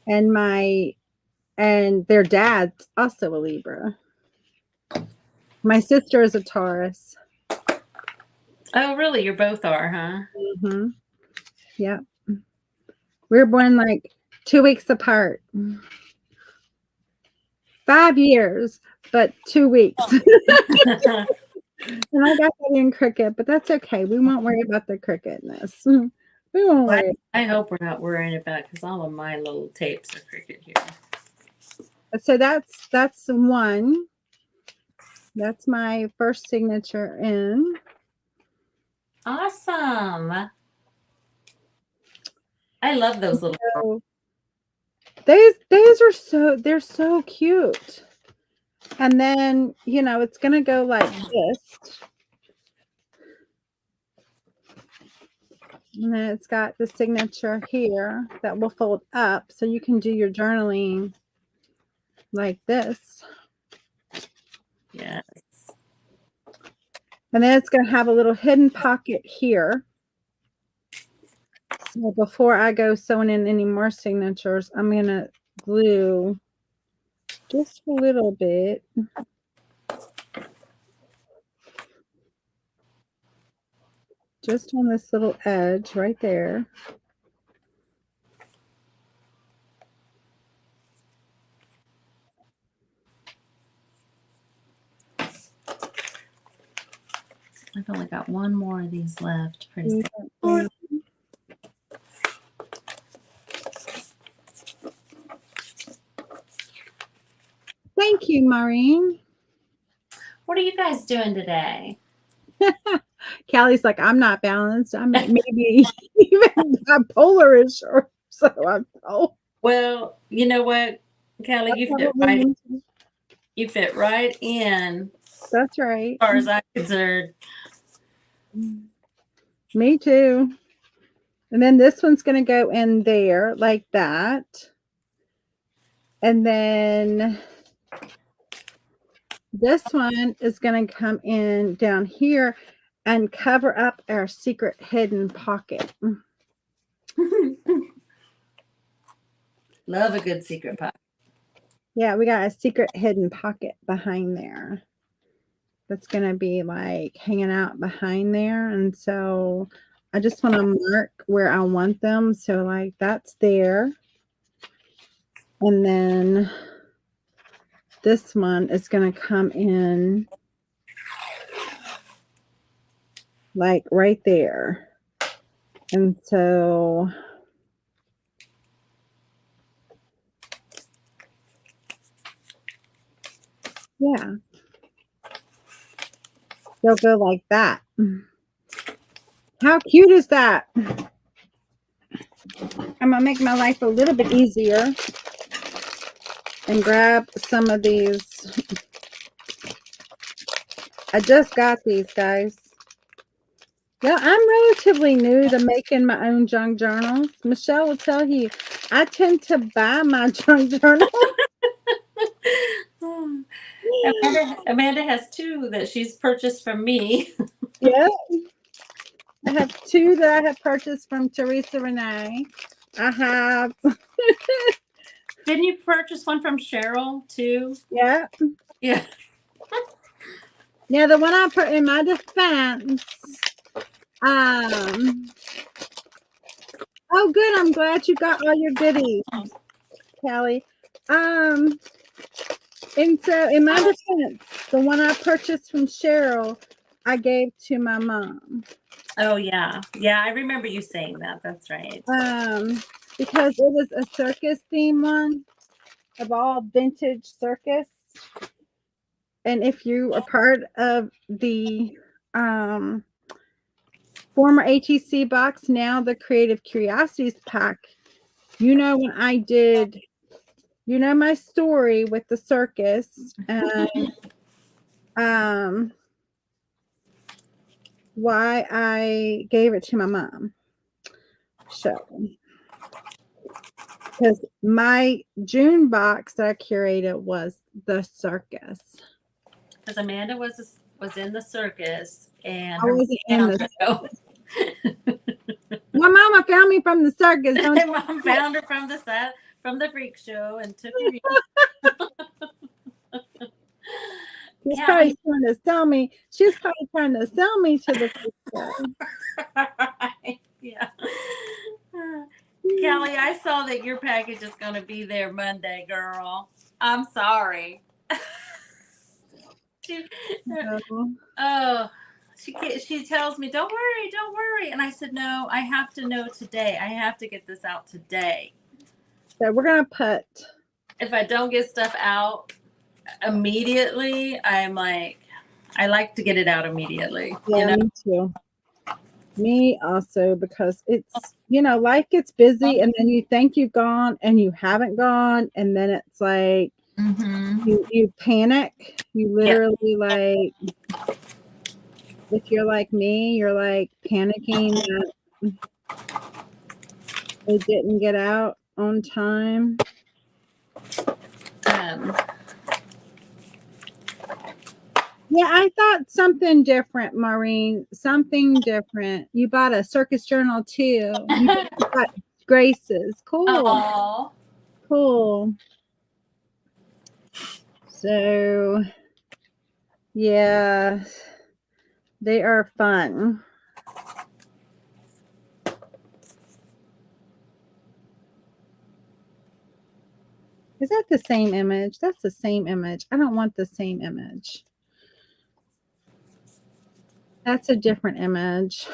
And their dad's also a Libra. My sister is a Taurus. Oh, really? You both are, huh? Mm-hmm. Yep. We were born like 2 weeks apart. 5 years, but 2 weeks. And I got that in cricket, but that's okay. We won't worry about the cricketness. We won't Well, worry. I hope we're not worrying about, because all of my little tapes are cricket here. So that's one. That's my first signature in. Awesome. I love those little girls. So they're so cute. And then, it's gonna go like this. And then it's got the signature here that will fold up so you can do your journaling like this. Yes. And then it's going to have a little hidden pocket here. So before I go sewing in any more signatures, I'm going to glue just a little bit. Just on this little edge right there. I've only got one more of these left. Pretty soon. Thank you, Maureen. What are you guys doing today? Callie's like, I'm not balanced. I'm maybe even bipolar-ish or so I'm told. Well, you know what, Kelly, you fit right in. That's right. As far as I'm concerned. Me too. And then this one's going to go in there like that. And then this one is going to come in down here and cover up our secret hidden pocket. Love a good secret pocket. Yeah, we got a secret hidden pocket behind there. That's going to be like hanging out behind there. And so I just want to mark where I want them. So like that's there. And then this one is going to come in like right there. And so yeah, they'll go like that. How cute is that? I'm going to make my life a little bit easier and grab some of these. I just got these, guys. Yeah, I'm relatively new to making my own junk journals. Michele will tell you, I tend to buy my junk journal. Amanda has two that she's purchased from me. Yeah. I have two that I have purchased from Teresa Renee. I have, Didn't you purchase one from Cheryl too? yeah. Yeah. Yeah, the one I put in my defense. Oh, good. I'm glad you got all your goodies, Callie. And so in my defense, the one I purchased from Cheryl, I gave to my mom. Oh yeah. Yeah, I remember you saying that. That's right. Because it was a circus theme one of all vintage circus. And if you are part of the former ATC box, now the Creative Curiosities pack, you know, when I did, you know, my story with the circus and why I gave it to my mom. So, because my June box that I curated was the circus. Because Amanda was in the circus and I her wasn't in the mom my mama found me from the circus. Don't her mom found her from the freak show and took her in. she's Yeah, probably trying to sell me. She's probably trying to sell me to the freak show. right. Yeah. Kelly, I saw that your package is going to be there Monday, girl. I'm sorry. she, oh, she tells me, don't worry. And I said, no, I have to know today. I have to get this out today. So we're gonna put. If I don't get stuff out immediately, I'm like, I like to get it out immediately. Yeah, you know? me too. Me also, because it's, you know, life gets busy and then you think you've gone and you haven't gone, and then it's like you panic. You literally like, if you're like me, you're like panicking that it didn't get out on time. Yeah, I thought something different, Maureen. Something different. You bought a circus journal too. You got Grace's. Cool. Aww. Cool. So, yeah, they are fun. Is that the same image? That's the same image. I don't want the same image. That's a different image.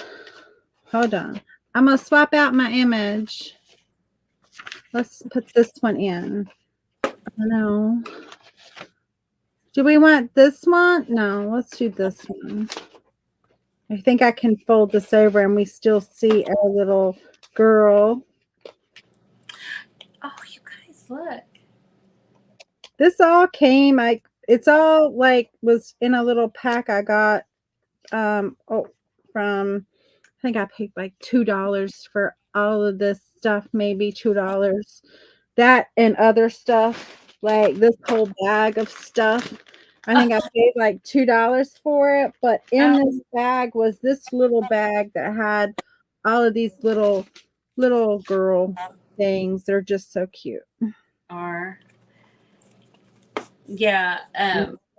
Hold on. I'm going to swap out my image. Let's put this one in. No. Do we want this one? No, let's do this one. I think I can fold this over and we still see our little girl. Oh, you guys, look. This all came, it's all like was in a little pack I got from, I think I paid like $2 for all of this stuff, maybe $2. That and other stuff, like this whole bag of stuff. I think I paid like $2 for it, but in this bag was this little bag that had all of these little girl things. They're just so cute. Yeah.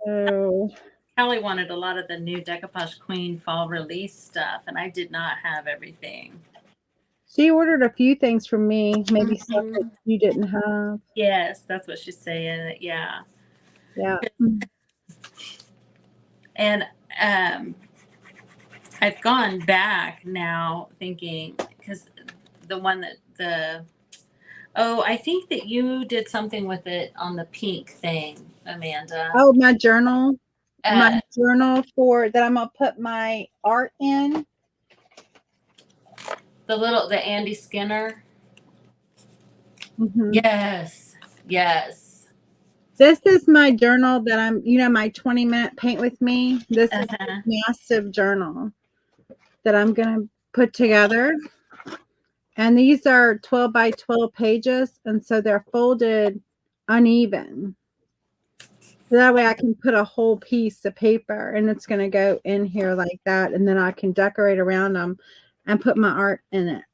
So Kelly wanted a lot of the new Decoupage Queen fall release stuff, and I did not have everything. she ordered a few things from me, maybe stuff that you didn't have. Yes, that's what she's saying. Yeah. Yeah. And I've gone back now thinking, because the one that I think that you did something with it on the pink thing, Amanda. Oh, my journal. My journal for that I'm gonna put my art in. The Andy Skinner. Mm-hmm. Yes. This is my journal that I'm, my 20-minute paint with me. This is a massive journal that I'm gonna put together. And these are 12 by 12 pages, and so they're folded uneven. That way I can put a whole piece of paper and it's going to go in here like that. And then I can decorate around them and put my art in it.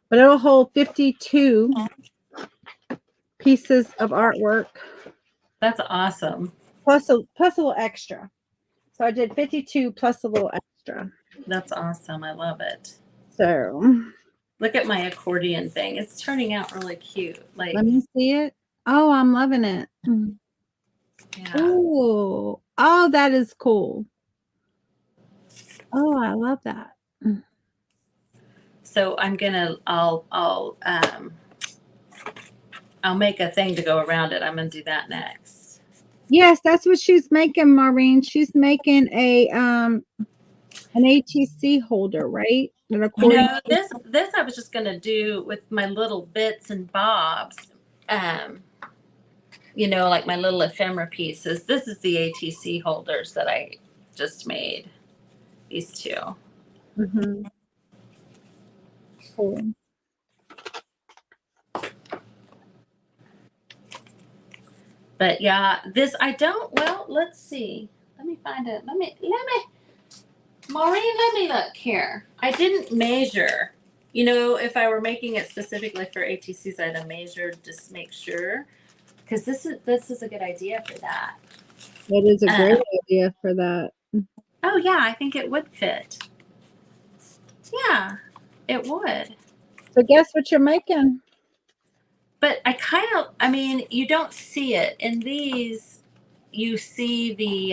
But it'll hold 52 pieces of artwork. That's awesome. Plus a little extra. So I did 52 plus a little extra. That's awesome. I love it. So Look at my accordion thing. It's turning out really cute. Like, let me see it. Oh, I'm loving it. yeah. Oh, that is cool. Oh, I love that. So I'm gonna, I'll make a thing to go around it. I'm gonna do that next. Yes, that's what she's making, Maureen. She's making an ATC holder, right? An accordion. This I was just gonna do with my little bits and bobs. Like my little ephemera pieces. This is the ATC holders that I just made. These two. Mm-hmm. Cool. But yeah, this I don't. Well, let's see. Let me find it. Maureen, let me look here. I didn't measure. If I were making it specifically for ATCs, I'd have measured just to make sure. Because this is a good idea for that. That is a great idea for that. Oh yeah, I think it would fit. Yeah, it would. So guess what you're making? But you don't see it in these. You see the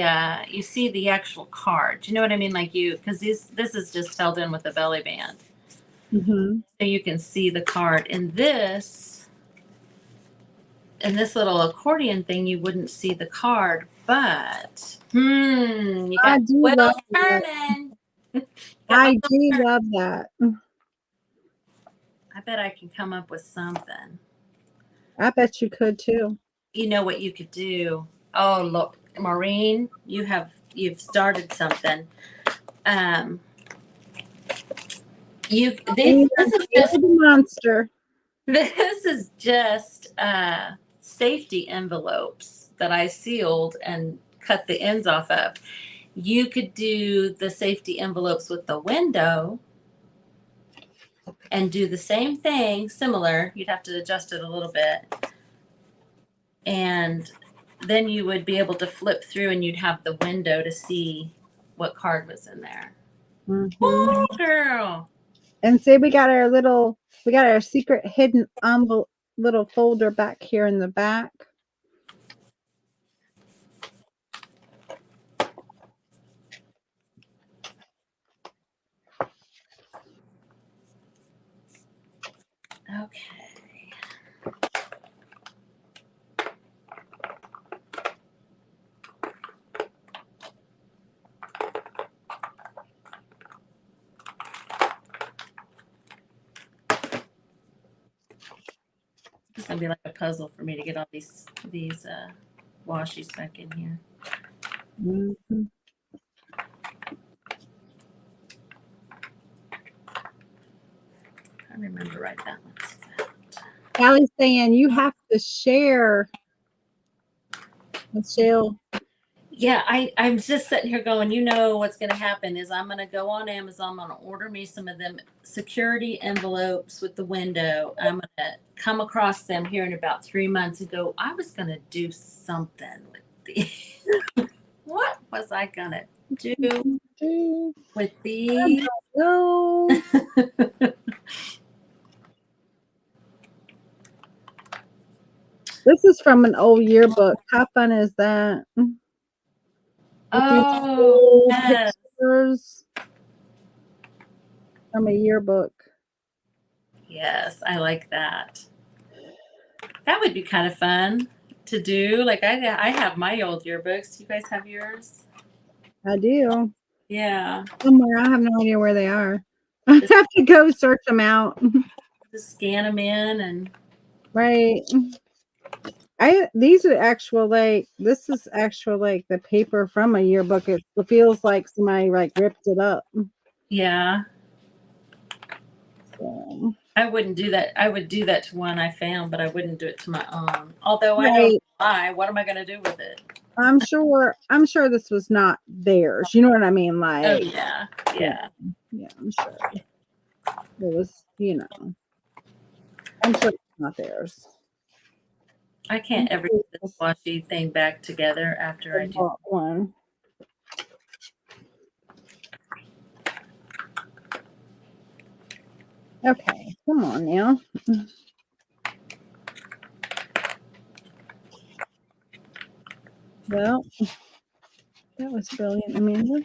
actual card. Do you know what I mean? Because this is just held in with a belly band, Mm-hmm. so you can see the card. In this little accordion thing, you wouldn't see the card, but you I got do love wheels that. turning. I do love that. I bet I can come up with something. I bet you could too. You know what you could do? Oh, look, Maureen, you've started something. This is just the monster. this is just safety envelopes that I sealed and cut the ends off of. You could do the safety envelopes with the window and do the same thing, similar. You'd have to adjust it a little bit. And then you would be able to flip through and you'd have the window to see what card was in there. Mm-hmm. Oh, girl. And see, we got our secret hidden envelope little folder back here in the back. Okay. It's gonna be like a puzzle for me to get all these washies back in here. Mm-hmm. I remember right that one's that. Allie's saying you have to share, Michele. Yeah, I'm just sitting here going, what's going to happen is I'm going to go on Amazon. I'm going to order me some of them security envelopes with the window. I'm going to come across them here in about 3 months and go, I was going to do something with these. What was I going to do with these? No. This is from an old yearbook. How fun is that? Oh, yes. Pictures from a yearbook. Yes, I like that. That would be kind of fun to do. Like I have my old yearbooks. Do you guys have yours? I do. Yeah. Somewhere. I have no idea where they are. I have to go search them out. Just scan them in and. Right. These are this is actual the paper from a yearbook. It feels like somebody ripped it up. Yeah. So. I wouldn't do that. I would do that to one I found, but I wouldn't do it to my own. Although Right. I don't lie. What am I going to do with it? I'm sure this was not theirs. You know what I mean? Oh Like, yeah, yeah, yeah. I'm sure it was. I'm sure it's not theirs. I can't ever get this washi thing back together after I do. One. Okay, come on now. Well, that was brilliant, Amanda.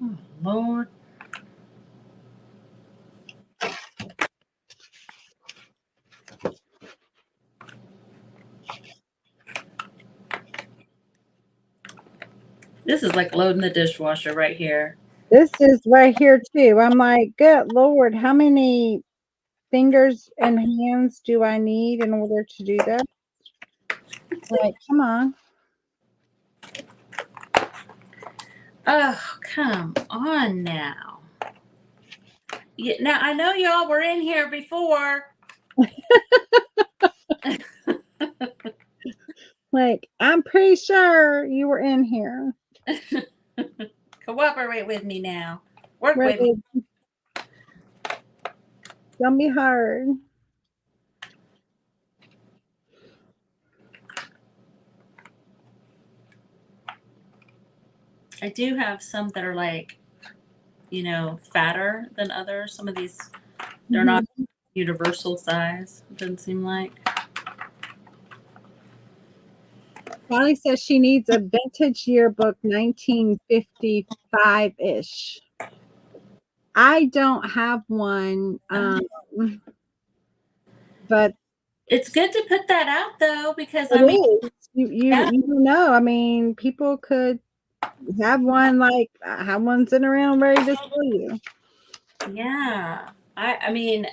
Oh, Lord. This is like loading the dishwasher right here. This is right here too. I'm like, good Lord, how many fingers and hands do I need in order to do that? Like, come on. Oh, come on now. Yeah, now I know y'all were in here before. Like, I'm pretty sure you were in here. Cooperate with me now. Work Right. with me. Don't be hard. I do have some that are like, fatter than others. Some of these, they're not universal size, it doesn't seem like. Bonnie says she needs a vintage yearbook 1955-ish. I don't have one, but It's good to put that out though, because it I mean, is. You yeah, don't know. I mean, people could have one have one sitting around ready to sell you. yeah. I mean,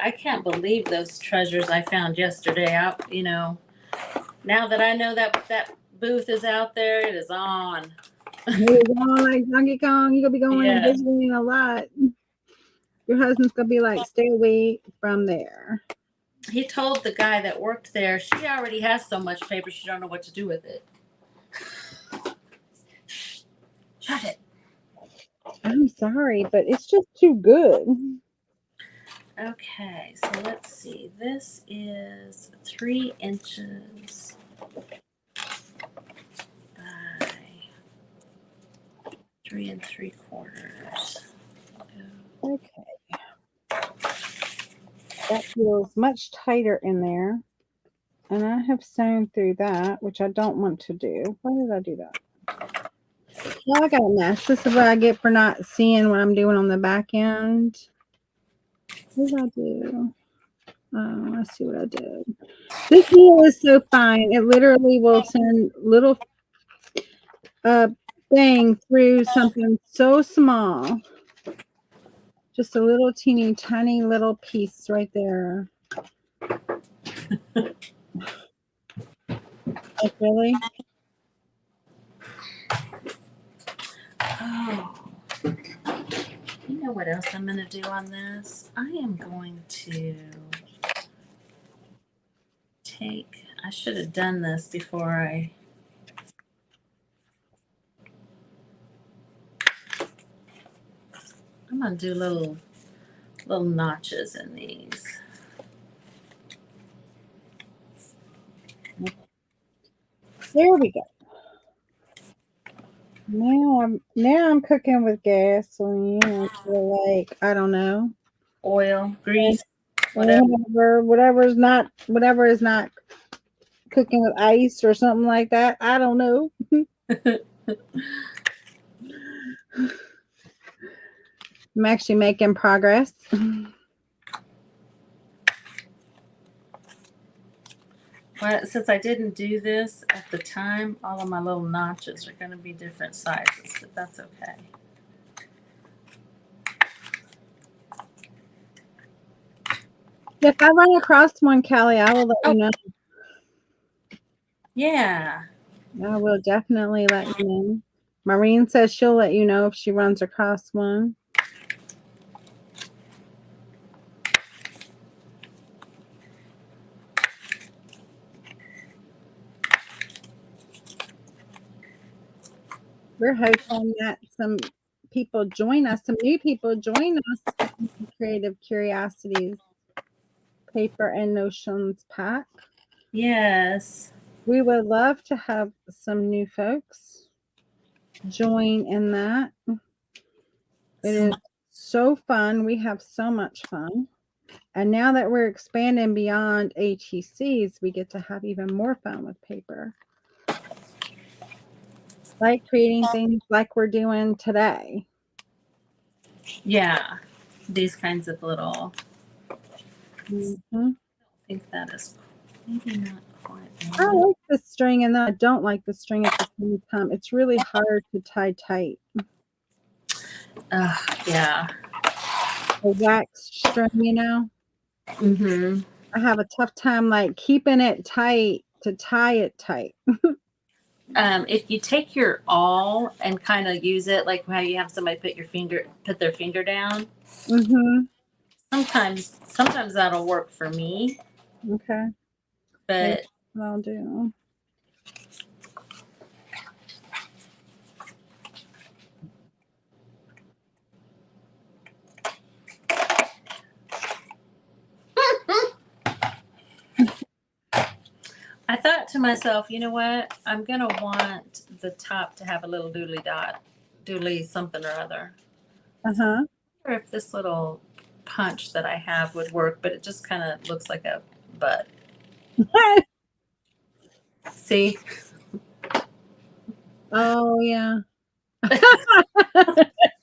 I can't believe those treasures I found yesterday. Now that I know that booth is out there, it is on. You're going like Donkey Kong. You're gonna be going and Yeah. visiting a lot. Your husband's gonna be like, stay away from there. He told the guy that worked there she already has so much paper she don't know what to do with it. Shut it. I'm sorry, but it's just too good. Okay, so let's see. This is 3 inches by 3 3/4. Okay. That feels much tighter in there. And I have sewn through that, which I don't want to do. Why did I do that? Well, I got a mess. This is what I get for not seeing what I'm doing on the back end. What did I do? Oh, let's see what I did. This needle is so fine. It literally will send little thing through something so small. Just a little teeny tiny little piece right there. Like, really? Oh. You know what else I'm going to do on this? I am going to I should have done this before I'm going to do little notches in these. There we go. Now I'm cooking with gasoline or like, I don't know. Oil, grease, whatever. Whatever is not cooking with ice or something like that. I don't know. I'm actually making progress. Well, since I didn't do this at the time, all of my little notches are going to be different sizes, but that's okay. If I run across one, Callie, I will let you know. Yeah. I will definitely let you know. Maureen says she'll let you know if she runs across one. we're hoping that some people join us, some new people join us in the Creative Curiosities Paper and Notions pack. Yes. We would love to have some new folks join in that. It is so fun. We have so much fun. And now that we're expanding beyond ATCs, we get to have even more fun with paper. Like creating things like we're doing today. Yeah. These kinds of little, Mm-hmm. I think that is maybe not quite. I like the string, and then I don't like the string at the same time. It's really hard to tie tight. Yeah. The waxed string, you know? Mm-hmm. I have a tough time like keeping it tight to tie it tight. If you take your awl and kind of use it like how you have somebody put their finger down, Mm-hmm. sometimes that'll work for me. Okay. Maybe But I'll do. I thought to myself, you know what? I'm gonna want the top to have a little doodly something or other. Uh-huh. I wonder if this little punch that I have would work, but it just kind of looks like a butt. See? Oh yeah.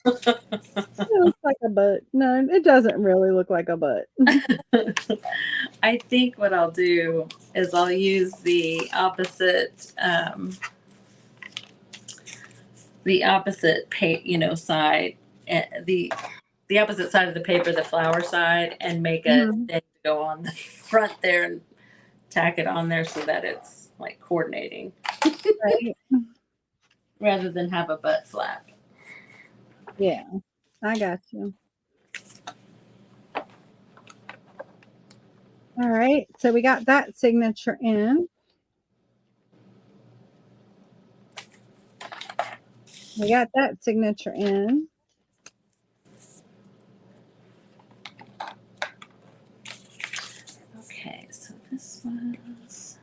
It looks like a butt. No, it doesn't really look like a butt. I think what I'll do is I'll use the opposite side, the opposite side of the paper, the flower side, and make a Mhm. thing to go on the front there and tack it on there so that it's like coordinating Right. rather than have a butt flap. Yeah. I got you. All right. So we got that signature in. We got that signature in. Okay, so this was.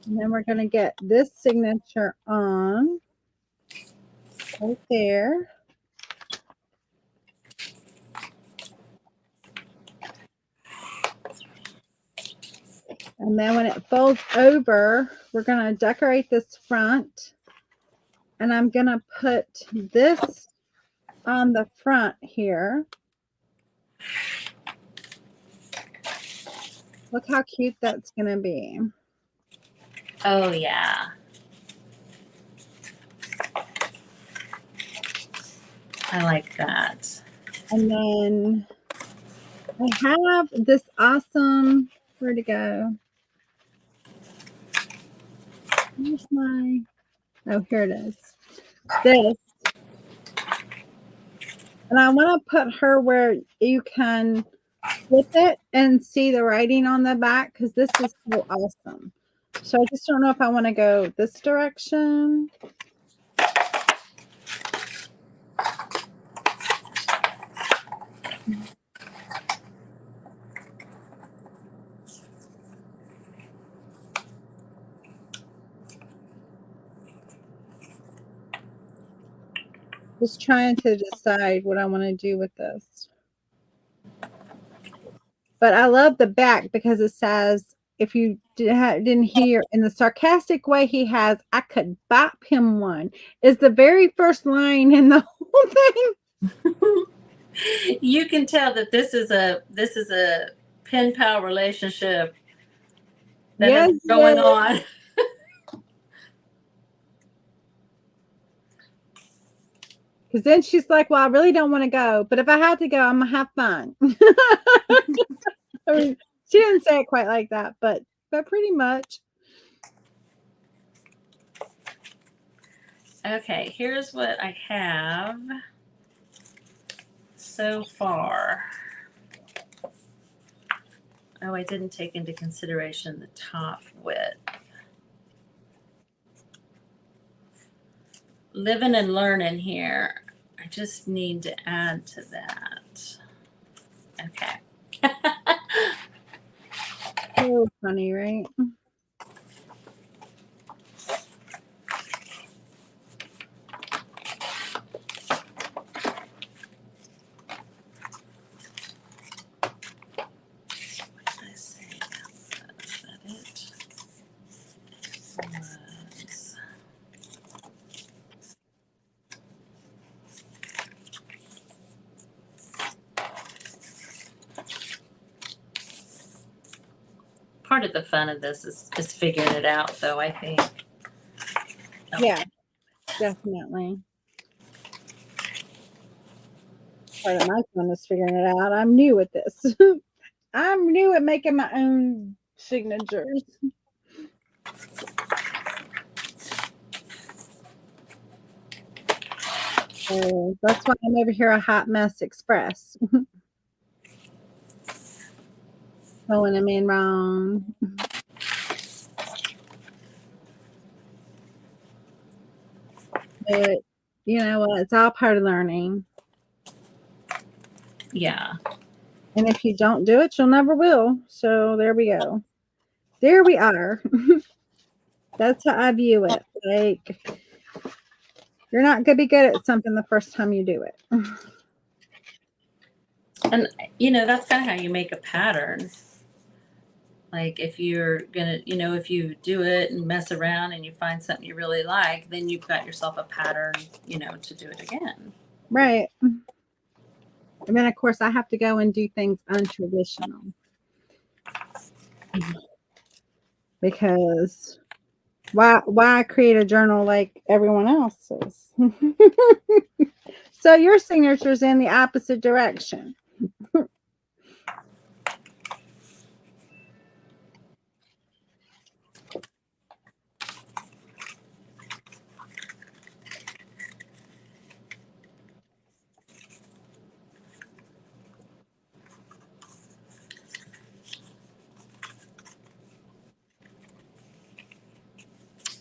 And then we're going to get this signature on right there. And then when it folds over, we're going to decorate this front. And I'm going to put this on the front here. Look how cute that's going to be. Oh yeah. I like that. And then I have this awesome, where'd it go? Where's my, oh, here it is. This. And I want to put her where you can flip it and see the writing on the back because this is so awesome. So I just don't know if I want to go this direction. Just trying to decide what I want to do with this. But I love the back because it says, if you didn't hear, in the sarcastic way he has, I could bop him one, is the very first line in the whole thing. You can tell that this is a pen pal relationship that has Yes, been going yes. on. Because then she's like, well, I really don't want to go, but if I have to go, I'm going to have fun. I mean, she didn't say it quite like that, but pretty much. Okay, here's what I have so far. Oh, I didn't take into consideration the top width. living and learning here. I just need to add to that. Okay. So funny, right? What did I say about that? Is that it? Was part of the fun of this is figuring it out, though, I think. Yeah, definitely. Part of my fun is figuring it out. I'm new at this. I'm new at making my own signatures. So that's why I'm over here a hot mess express. Throwing them in wrong. But you know what? It's all part of learning. Yeah. And if you don't do it, you'll never will. So there we go. There we are. That's how I view it. Like, you're not going to be good at something the first time you do it. And, that's kind of how you make a pattern. Like if you're gonna, if you do it and mess around and you find something you really like, then you've got yourself a pattern, to do it again. Right. And then, of course, I have to go and do things untraditional. Because why create a journal like everyone else's? So your signature's in the opposite direction.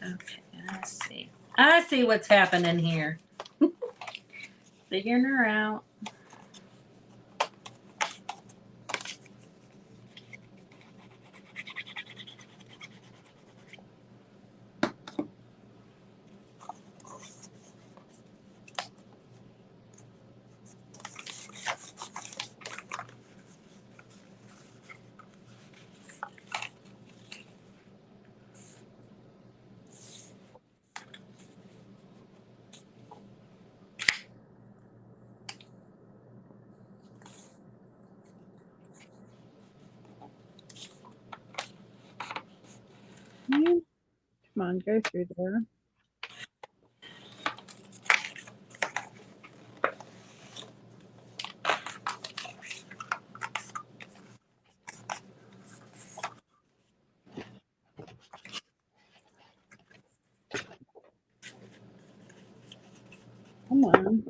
Okay, I see what's happening here. Figuring her out. Come on, go through there. Come on.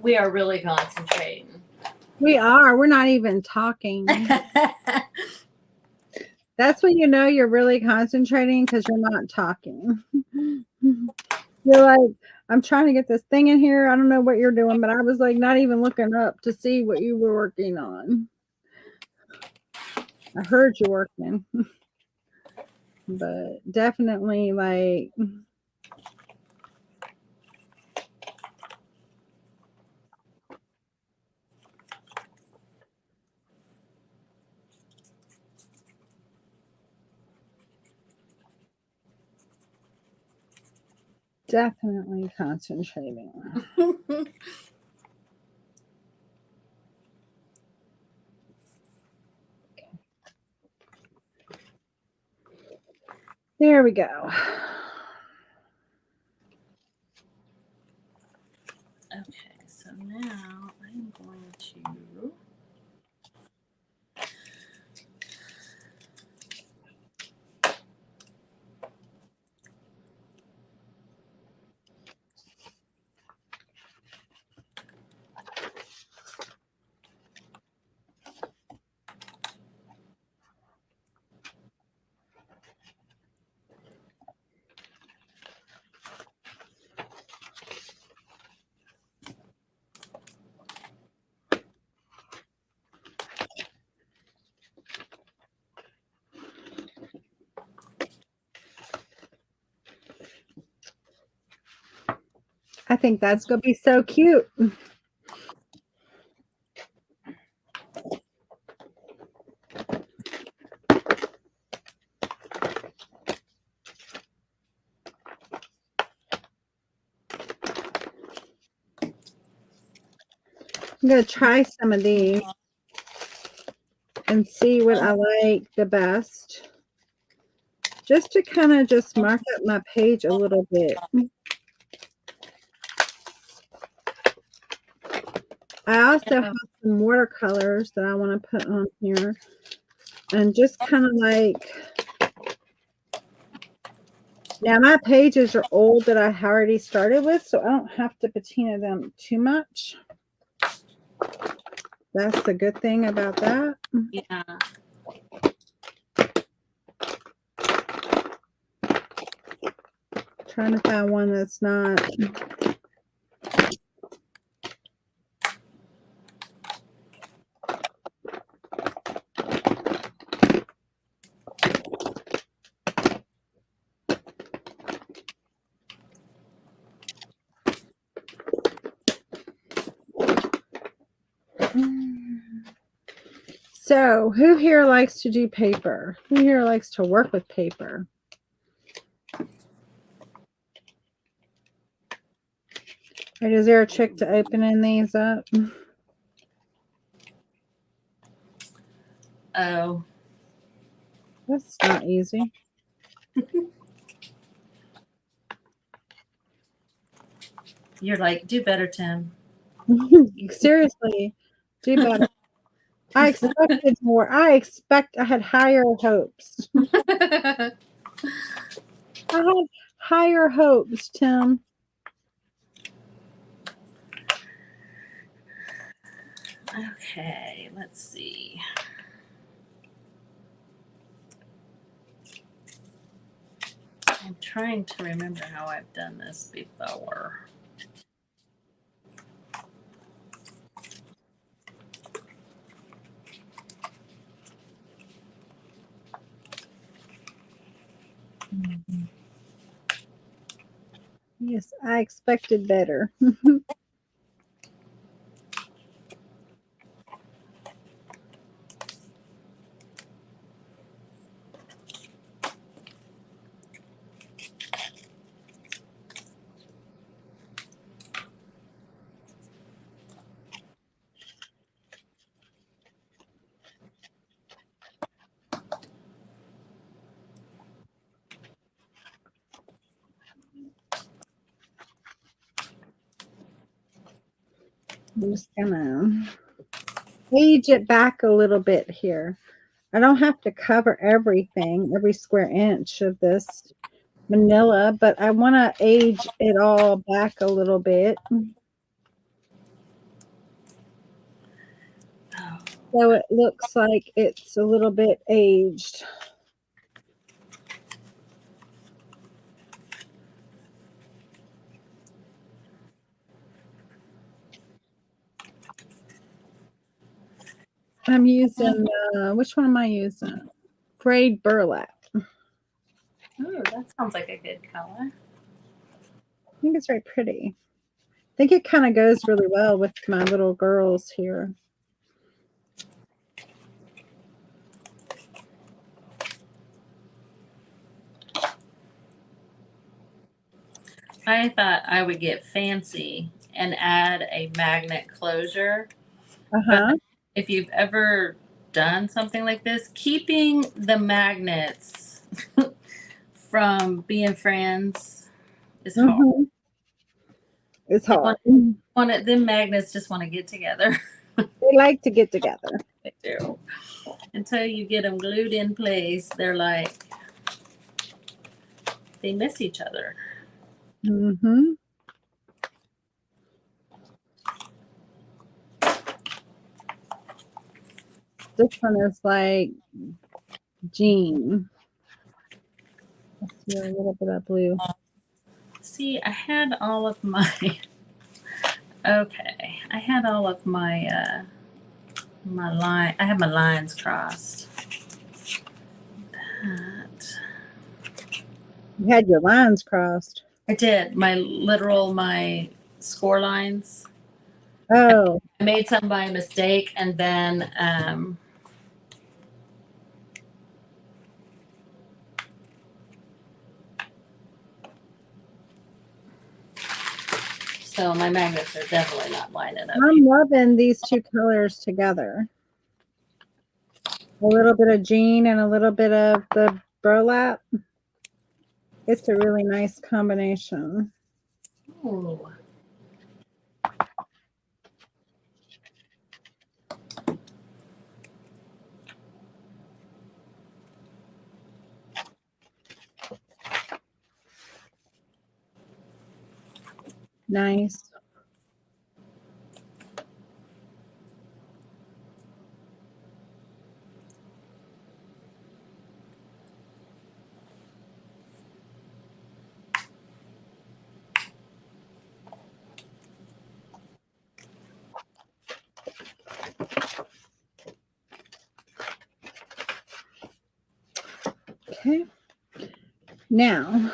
We are really concentrating. We are. We're not even talking. That's when you know you're really concentrating because you're not talking. You're like, I'm trying to get this thing in here. I don't know what you're doing, but I was like not even looking up to see what you were working on. I heard you working. But definitely like Definitely concentrating. There we go. Okay, so now I'm going to I think that's going to be so cute. I'm going to try some of these and see what I like the best. Just to kind of just mark up my page a little bit. I also have some watercolors that I want to put on here. And just kind of like, now my pages are old that I already started with, so I don't have to patina them too much. That's the good thing about that. yeah. Trying to find one that's not. So, who here likes to do paper? Who here likes to work with paper? Right, is there a trick to opening these up? Oh, That's not easy. you're like, do better, Tim. Seriously, do better. I expected more. I had higher hopes. I had higher hopes, Tim. Okay, let's see. I'm trying to remember how I've done this before. Yes, I expected better. I'm just gonna age it back a little bit here. I don't have to cover everything, every square inch of this manila, but I want to age it all back a little bit. Oh, So it looks like it's a little bit aged. I'm using, which one am I using? Frayed burlap. ooh, that sounds like a good color. I think it's very pretty. I think it kind of goes really well with my little girls here. I thought I would get fancy and add a magnet closure. But Uh-huh. if you've ever done something like this, keeping the magnets from being friends is hard. Mm-hmm. It's They hard. want it, them magnets just want to get together. They like to get together. They do. Until you get them glued in place, they're like, they miss each other. Mm-hmm. This one is like jean. Let's see a little bit of blue. See, I had all of my, okay, I had all of my, my line, I had my lines crossed. That. You had your lines crossed. I did, my score lines. Oh, I made some by mistake, and then so my magnets are definitely not lining up. I'm loving these two colors together. A little bit of jean and a little bit of the burlap. It's a really nice combination. Ooh. Nice. Okay. Now,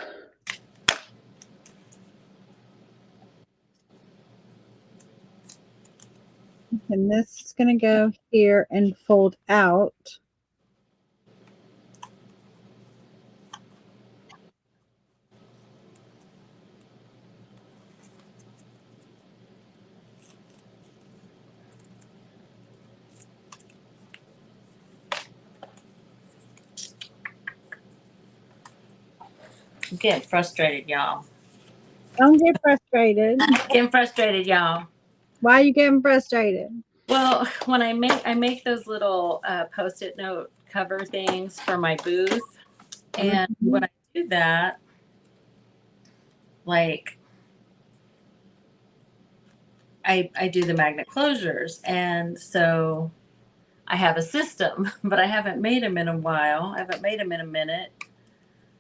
and this is going to go here and fold out. I'm getting frustrated, y'all. Don't get frustrated. Getting frustrated, y'all. Why are you getting frustrated? Well, when I make those little post-it note cover things for my booth, and when I do that, like I do the magnet closures, and so I have a system, but I haven't made them in a while. I haven't made them in a minute.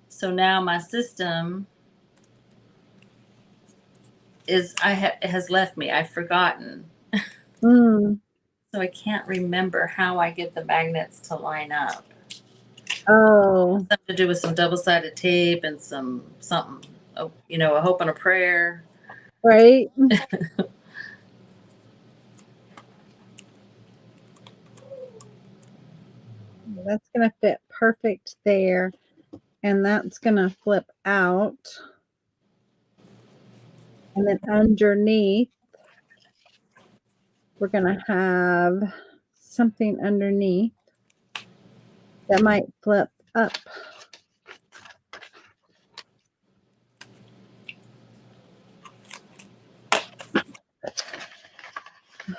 So now my system has left me. I've forgotten. Mm. So I can't remember how I get the magnets to line up. Oh, Something to do with some double-sided tape and something, you know, a hope and a prayer. right. That's going to fit perfect there. And that's going to flip out. And then underneath, we're going to have something underneath that might flip up.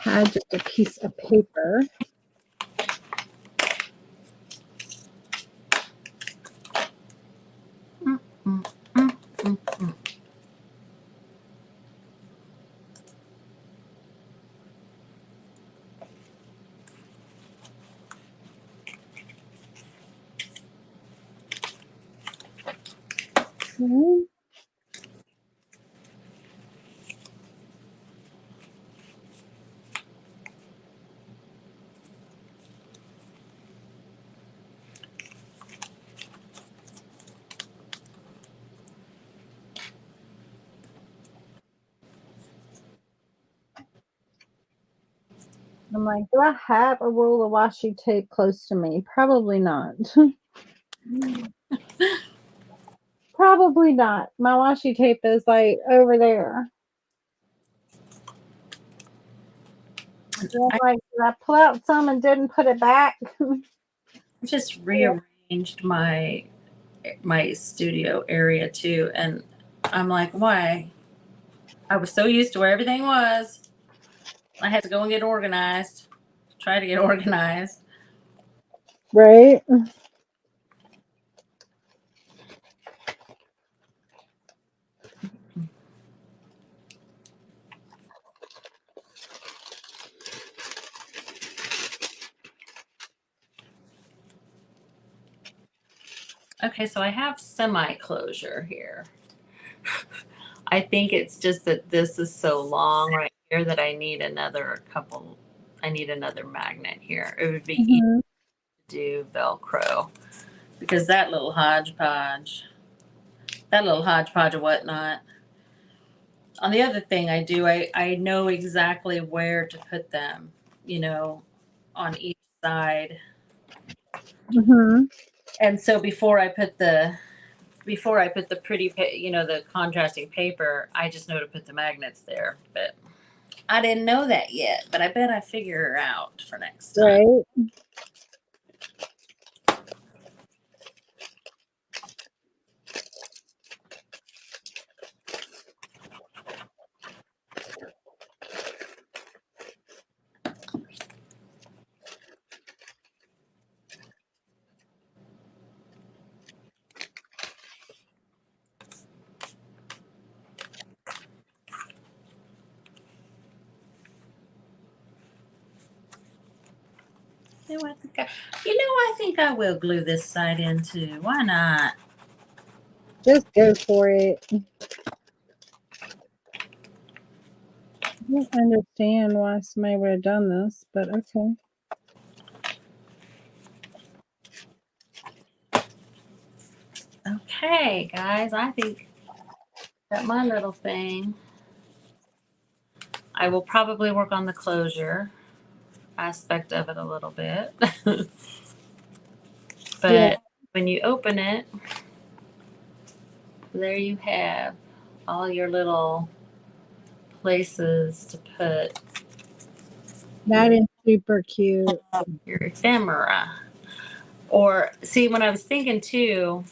I had just a piece of paper. Okay. I'm like, do I have a roll of washi tape close to me? Probably not. Probably not. My washi tape is like over there. Yeah, I like I pull out some and didn't put it back. just rearranged my studio area too, and I'm like, why? I was so used to where everything was. I had to go and get organized. Try to get organized. Right? Okay, so I have semi-closure here. I think it's just that this is so long right here that I need another magnet here. It would be easy Mhm. to do Velcro because that little hodgepodge of whatnot. On the other thing I know exactly where to put them, on each side. Mhm. And so before I put the the contrasting paper, I just know to put the magnets there. But I didn't know that yet, but I bet I figure it out for next time. Right? I think I will glue this side in too. Why not? Just go for it. I don't understand why somebody would have done this, but okay. Okay, guys, I think that my little thing, I will probably work on the closure aspect of it a little bit. Yeah, But when you open it, there you have all your little places to put that is super cute. your ephemera. Or see, when I was thinking too,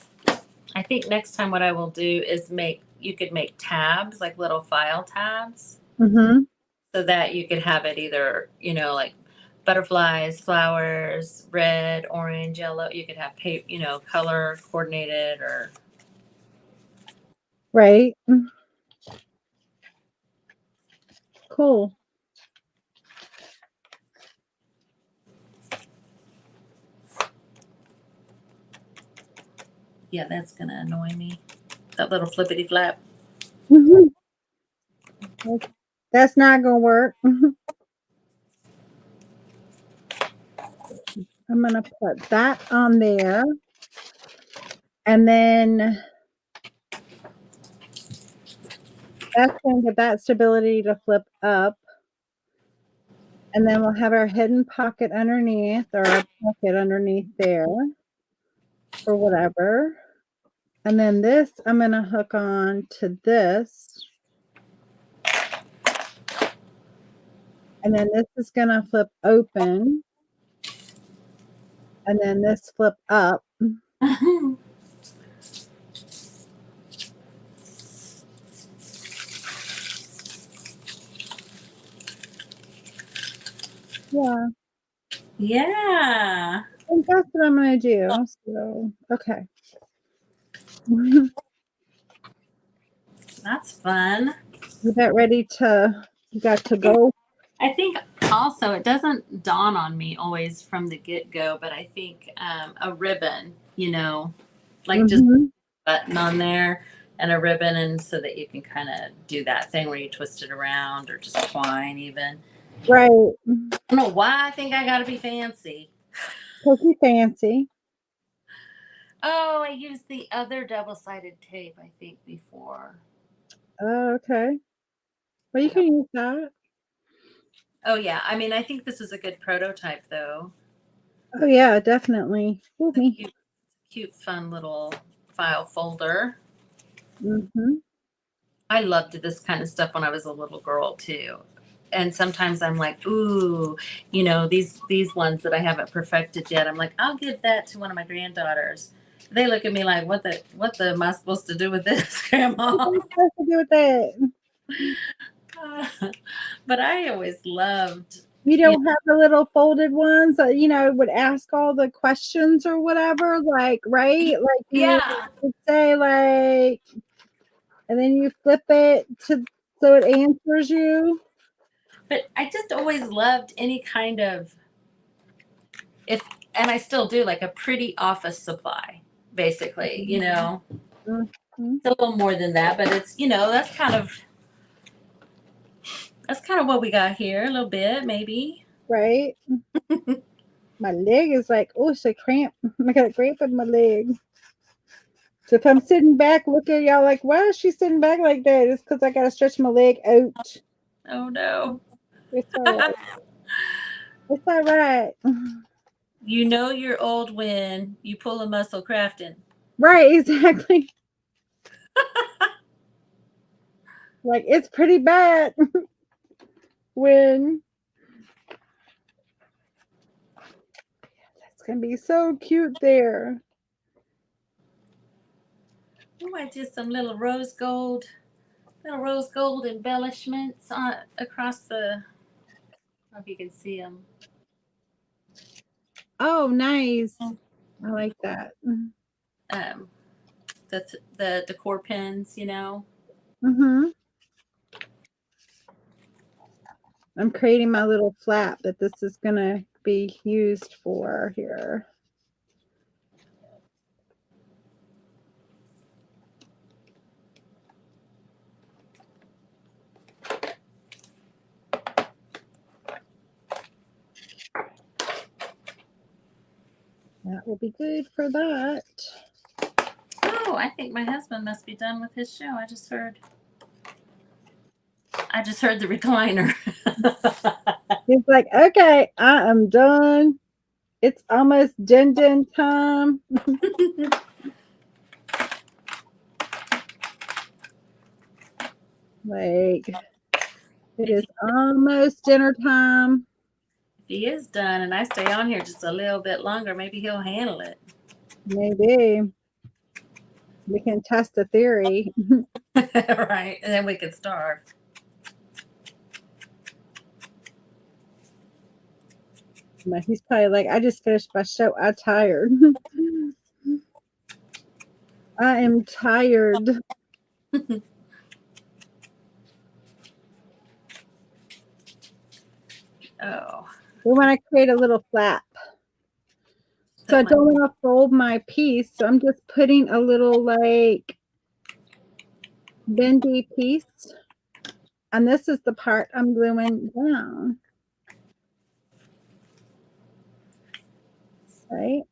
I think next time what I will do is you could make tabs, like little file tabs, Mhm. so that you could have it either, like butterflies, flowers, red, orange, yellow. You could have color coordinated or Right? Cool. yeah, that's gonna annoy me. That little flippity flap. Mhm. That's not gonna work. I'm gonna put that on there, and then that's gonna get that stability to flip up, and then we'll have our hidden pocket underneath, or our pocket underneath there, or whatever. And then this, I'm gonna hook on to this, and then this is gonna flip open, and then this flip up. Yeah, Yeah, I think that's what I'm gonna do. So, okay. that's fun. You about ready to, you got to go? I think also it doesn't dawn on me always from the get go, but I think a ribbon, like just Mhm. a button on there and a ribbon, and so that you can kind of do that thing where you twist it around or just twine even. Right. I don't know why I think I got to be fancy. Cookie fancy. Oh, I used the other double sided tape, I think, before. Oh, okay. Well, you I don't. can use that. Oh, yeah. I mean, I think this is a good prototype, though. Oh, yeah, definitely. Ooh, It's a me. cute, fun little file folder. Mm-hmm. I loved this kind of stuff when I was a little girl too. And sometimes I'm like, ooh, these ones that I haven't perfected yet. I'm like, I'll give that to one of my granddaughters. They look at me like, what the am I supposed to do with this, What Grandma? are you supposed to do with that? But I always loved, You you don't have the little folded ones that, would ask all the questions or whatever, like, right? Like you yeah. would say like, and then you flip it so it answers you. But I just always loved any kind of, if, and I still do, like a pretty office supply, basically. Mhm. It's a little more than that, but it's, that's kind of what we got here, a little bit, maybe. Right? My leg is like, oh, it's a cramp. I got a cramp in my leg. So if I'm sitting back, look at y'all like, why is she sitting back like that? It's because I got to stretch my leg out. Oh no. It's all right. It's all right. You know you're old when you pull a muscle crafting. Right, exactly. Like, it's pretty bad when it's going to be so cute there. Oh, I did some little rose gold embellishments across the. I don't know if you can see them. Oh, nice. I like that. Um, the decor pins. Mm-hmm. I'm creating my little flap that this is going to be used for here. That will be good for that. Oh, I think my husband must be done with his show. I just heard the recliner. He's like, okay, I am done. It's almost din time. Like, it if, is he, almost dinner time. if he is done and I stay on here just a little bit longer, maybe he'll handle it. Maybe we can test the theory. Right, and then we could starve. But he's probably like, I just finished my show. I'm tired. I am tired. Oh, We want to create a little flap. So put I my. don't want to fold my piece. So I'm just putting a little like bendy piece. And this is the part I'm gluing down. Right?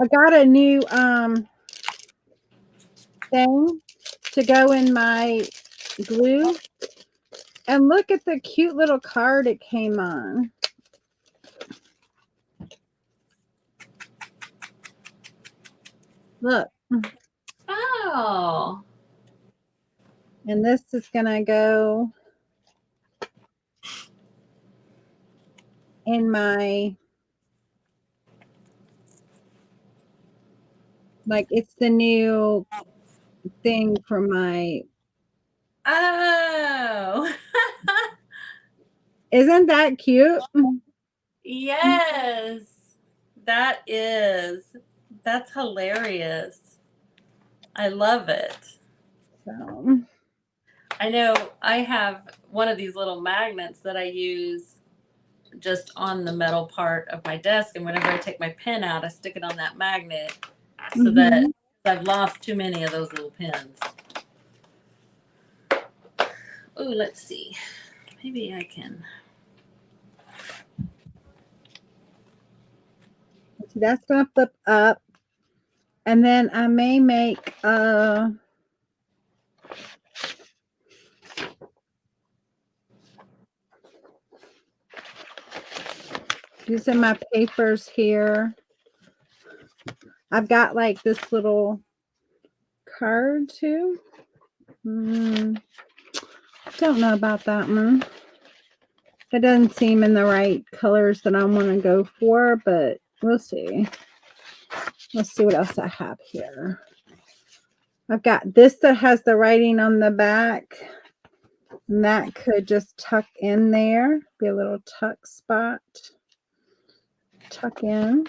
I got a new thing to go in my glue. And look at the cute little card it came on. Look. Oh, And this is going to go in my, like, it's the new thing for my, oh. isn't that cute? Yes, that is. That's hilarious. I love it. So, I know I have one of these little magnets that I use just on the metal part of my desk, and whenever I take my pen out, I stick it on that magnet so that mm-hmm. I've lost too many of those little pins. Oh, let's see. Maybe I can. So that's going to flip up. And then I may make Using my papers here. I've got like this little card too. Don't know about that one. It doesn't seem in the right colors that I want to go for, but we'll see. Let's see what else I have here. I've got this that has the writing on the back. And that could just tuck in there. Be a little tuck spot. Tuck in.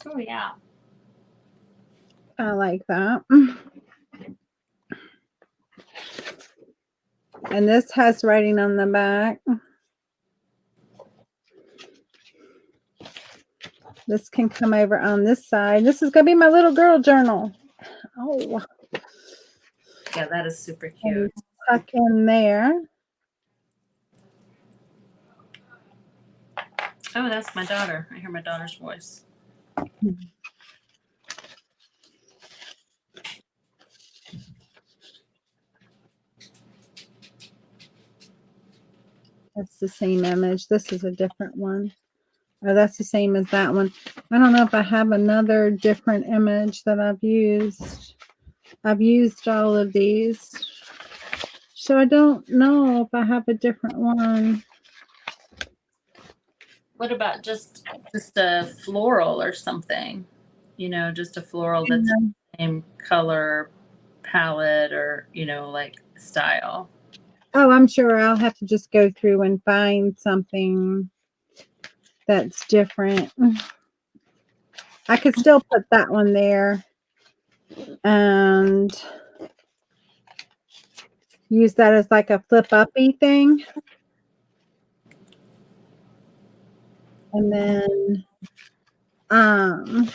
Oh, yeah. I like that. And this has writing on the back. This can come over on this side. This is going to be my little girl journal. Oh. Yeah, that is super cute. And tuck in there. Oh, that's my daughter. I hear my daughter's voice. That's the same image. This is a different one. Oh, that's the same as that one. I don't know if I have another different image that I've used. I've used all of these. So I don't know if I have a different one. What about just a floral or something? You know, just a floral that's the same color palette or, you know, like style. Oh, I'm sure I'll have to just go through and find something that's different. I could still put that one there and use that as like a flip uppy thing. And then and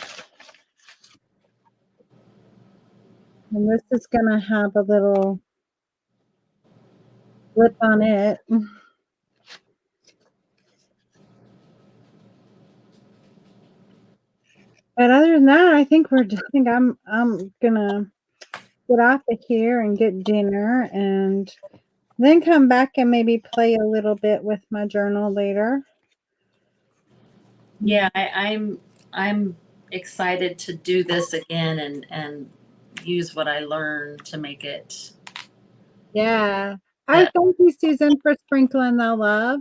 this is gonna have a little flip on it. But other than that, I think I'm gonna get off of here and get dinner and then come back and maybe play a little bit with my journal later. Yeah, I'm excited to do this again and use what I learned to make it. Yeah. Oh, Uh, thank you, Susan, for sprinkling the love.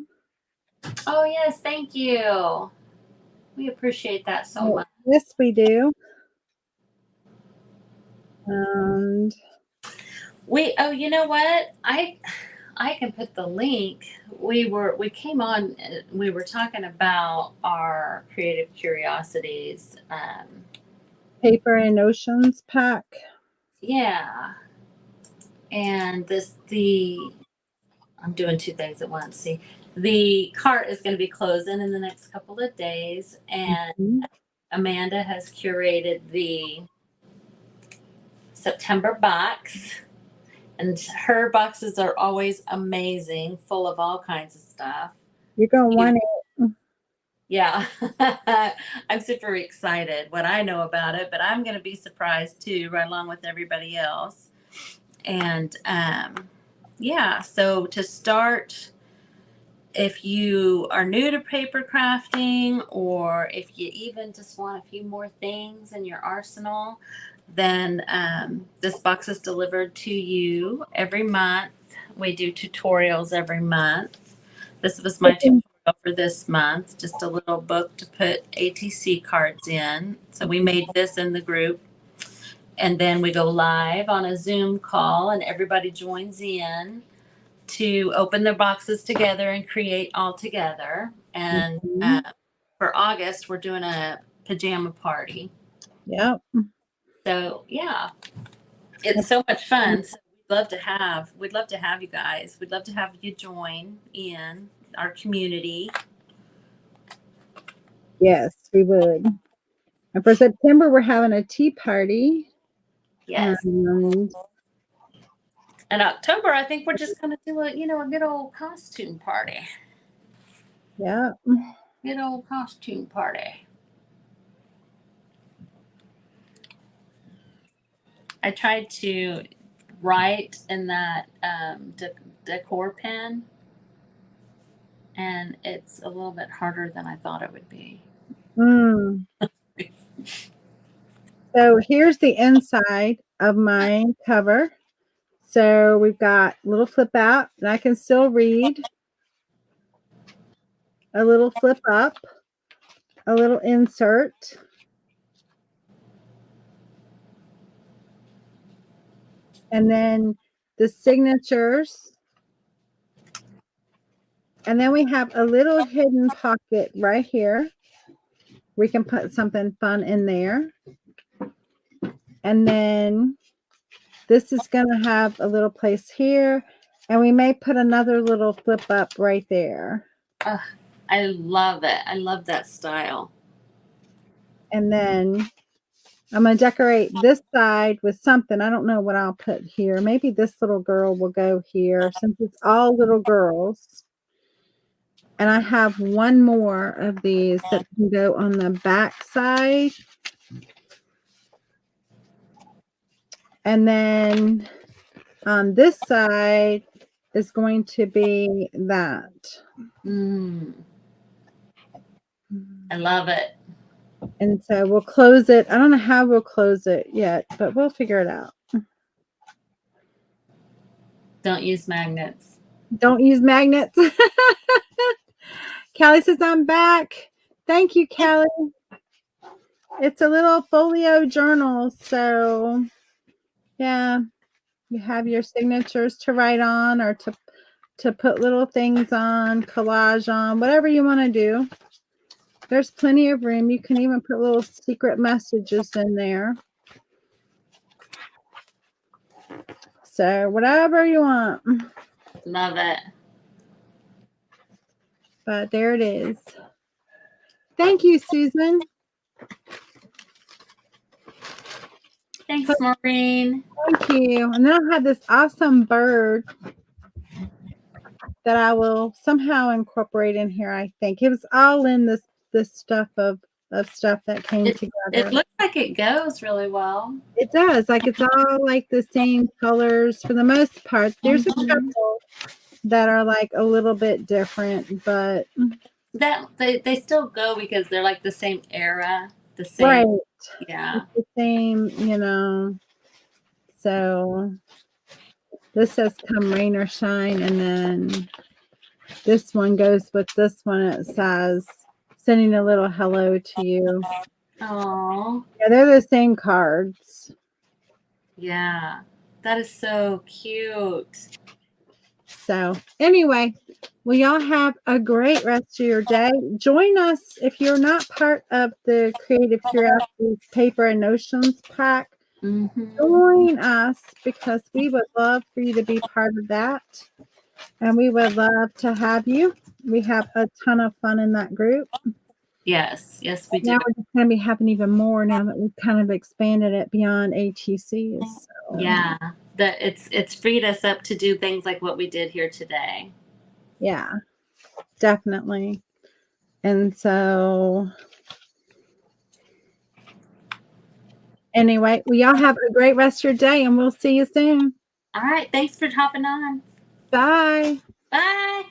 oh yes, thank you. We appreciate that so much. Yes, we do. And Oh, you know what? I can put the link. We came on. We were talking about our creative curiosities. paper and oceans pack. Yeah, and I'm doing two things at once. See, the cart is going to be closing in the next couple of days, and Mhm. Amanda has curated the September box. And her boxes are always amazing, full of all kinds of stuff. You're gonna want it. Yeah, I'm super excited what I know about it, but I'm going to be surprised too, right along with everybody else. And yeah, so to start, if you are new to paper crafting, or if you even just want a few more things in your arsenal, then this box is delivered to you every month. We do tutorials every month. This was my tutorial for this month, just a little book to put ATC cards in. So we made this in the group, and then we go live on a Zoom call, and everybody joins in to open their boxes together and create all together. And Mhm. for August, we're doing a pajama party. Yep. So yeah, it's so much fun. So we'd love to have you guys. We'd love to have you join in our community. Yes, we would. And for September, we're having a tea party. Yes. And In October, I think we're just gonna do a good old costume party. yeah. Good old costume party. I tried to write in that decor pen, and it's a little bit harder than I thought it would be. Mm. So here's the inside of my cover. So we've got a little flip out, and I can still read. A little flip up, a little insert. And then the signatures. And then we have a little hidden pocket right here. We can put something fun in there. And then this is going to have a little place here. And we may put another little flip up right there. I love it. I love that style. And then I'm going to decorate this side with something. I don't know what I'll put here. Maybe this little girl will go here since it's all little girls. And I have one more of these that can go on the back side. And then on this side is going to be that. I love it. And so we'll close it. I don't know how we'll close it yet, but we'll figure it out. Don't use magnets. Don't use magnets. Callie says, I'm back. Thank you, Callie. It's a little folio journal. So, yeah, you have your signatures to write on or to put little things on, collage on, whatever you want to do. There's plenty of room. You can even put little secret messages in there. So whatever you want. Love it. But there it is. Thank you, Susan. Thanks, Maureen. Thank you. And then I have this awesome bird that I will somehow incorporate in here, I think. It was all in this stuff of stuff that came together. It looks like it goes really well. It does. Like it's all like the same colors for the most part. There's a couple that are like a little bit different, but that they still go because they're like the same era, the same. Right. Yeah. It's the same, you know. So this says come rain or shine, and then this one goes with this one. It says sending a little hello to you. Oh. Yeah, they're the same cards. Yeah. That is so cute. So anyway, well, y'all have a great rest of your day. Join us if you're not part of the Creative Curiosities Paper and Notions pack. Join us because we would love for you to be part of that. And we would love to have you. We have a ton of fun in that group. Yes, we do. Now we're just going to be having even more now that we've kind of expanded it beyond ATCs. So. Yeah, it's freed us up to do things like what we did here today. Yeah, definitely. And so anyway, well, y'all have a great rest of your day, and we'll see you soon. All right. Thanks for hopping on. Bye. Bye.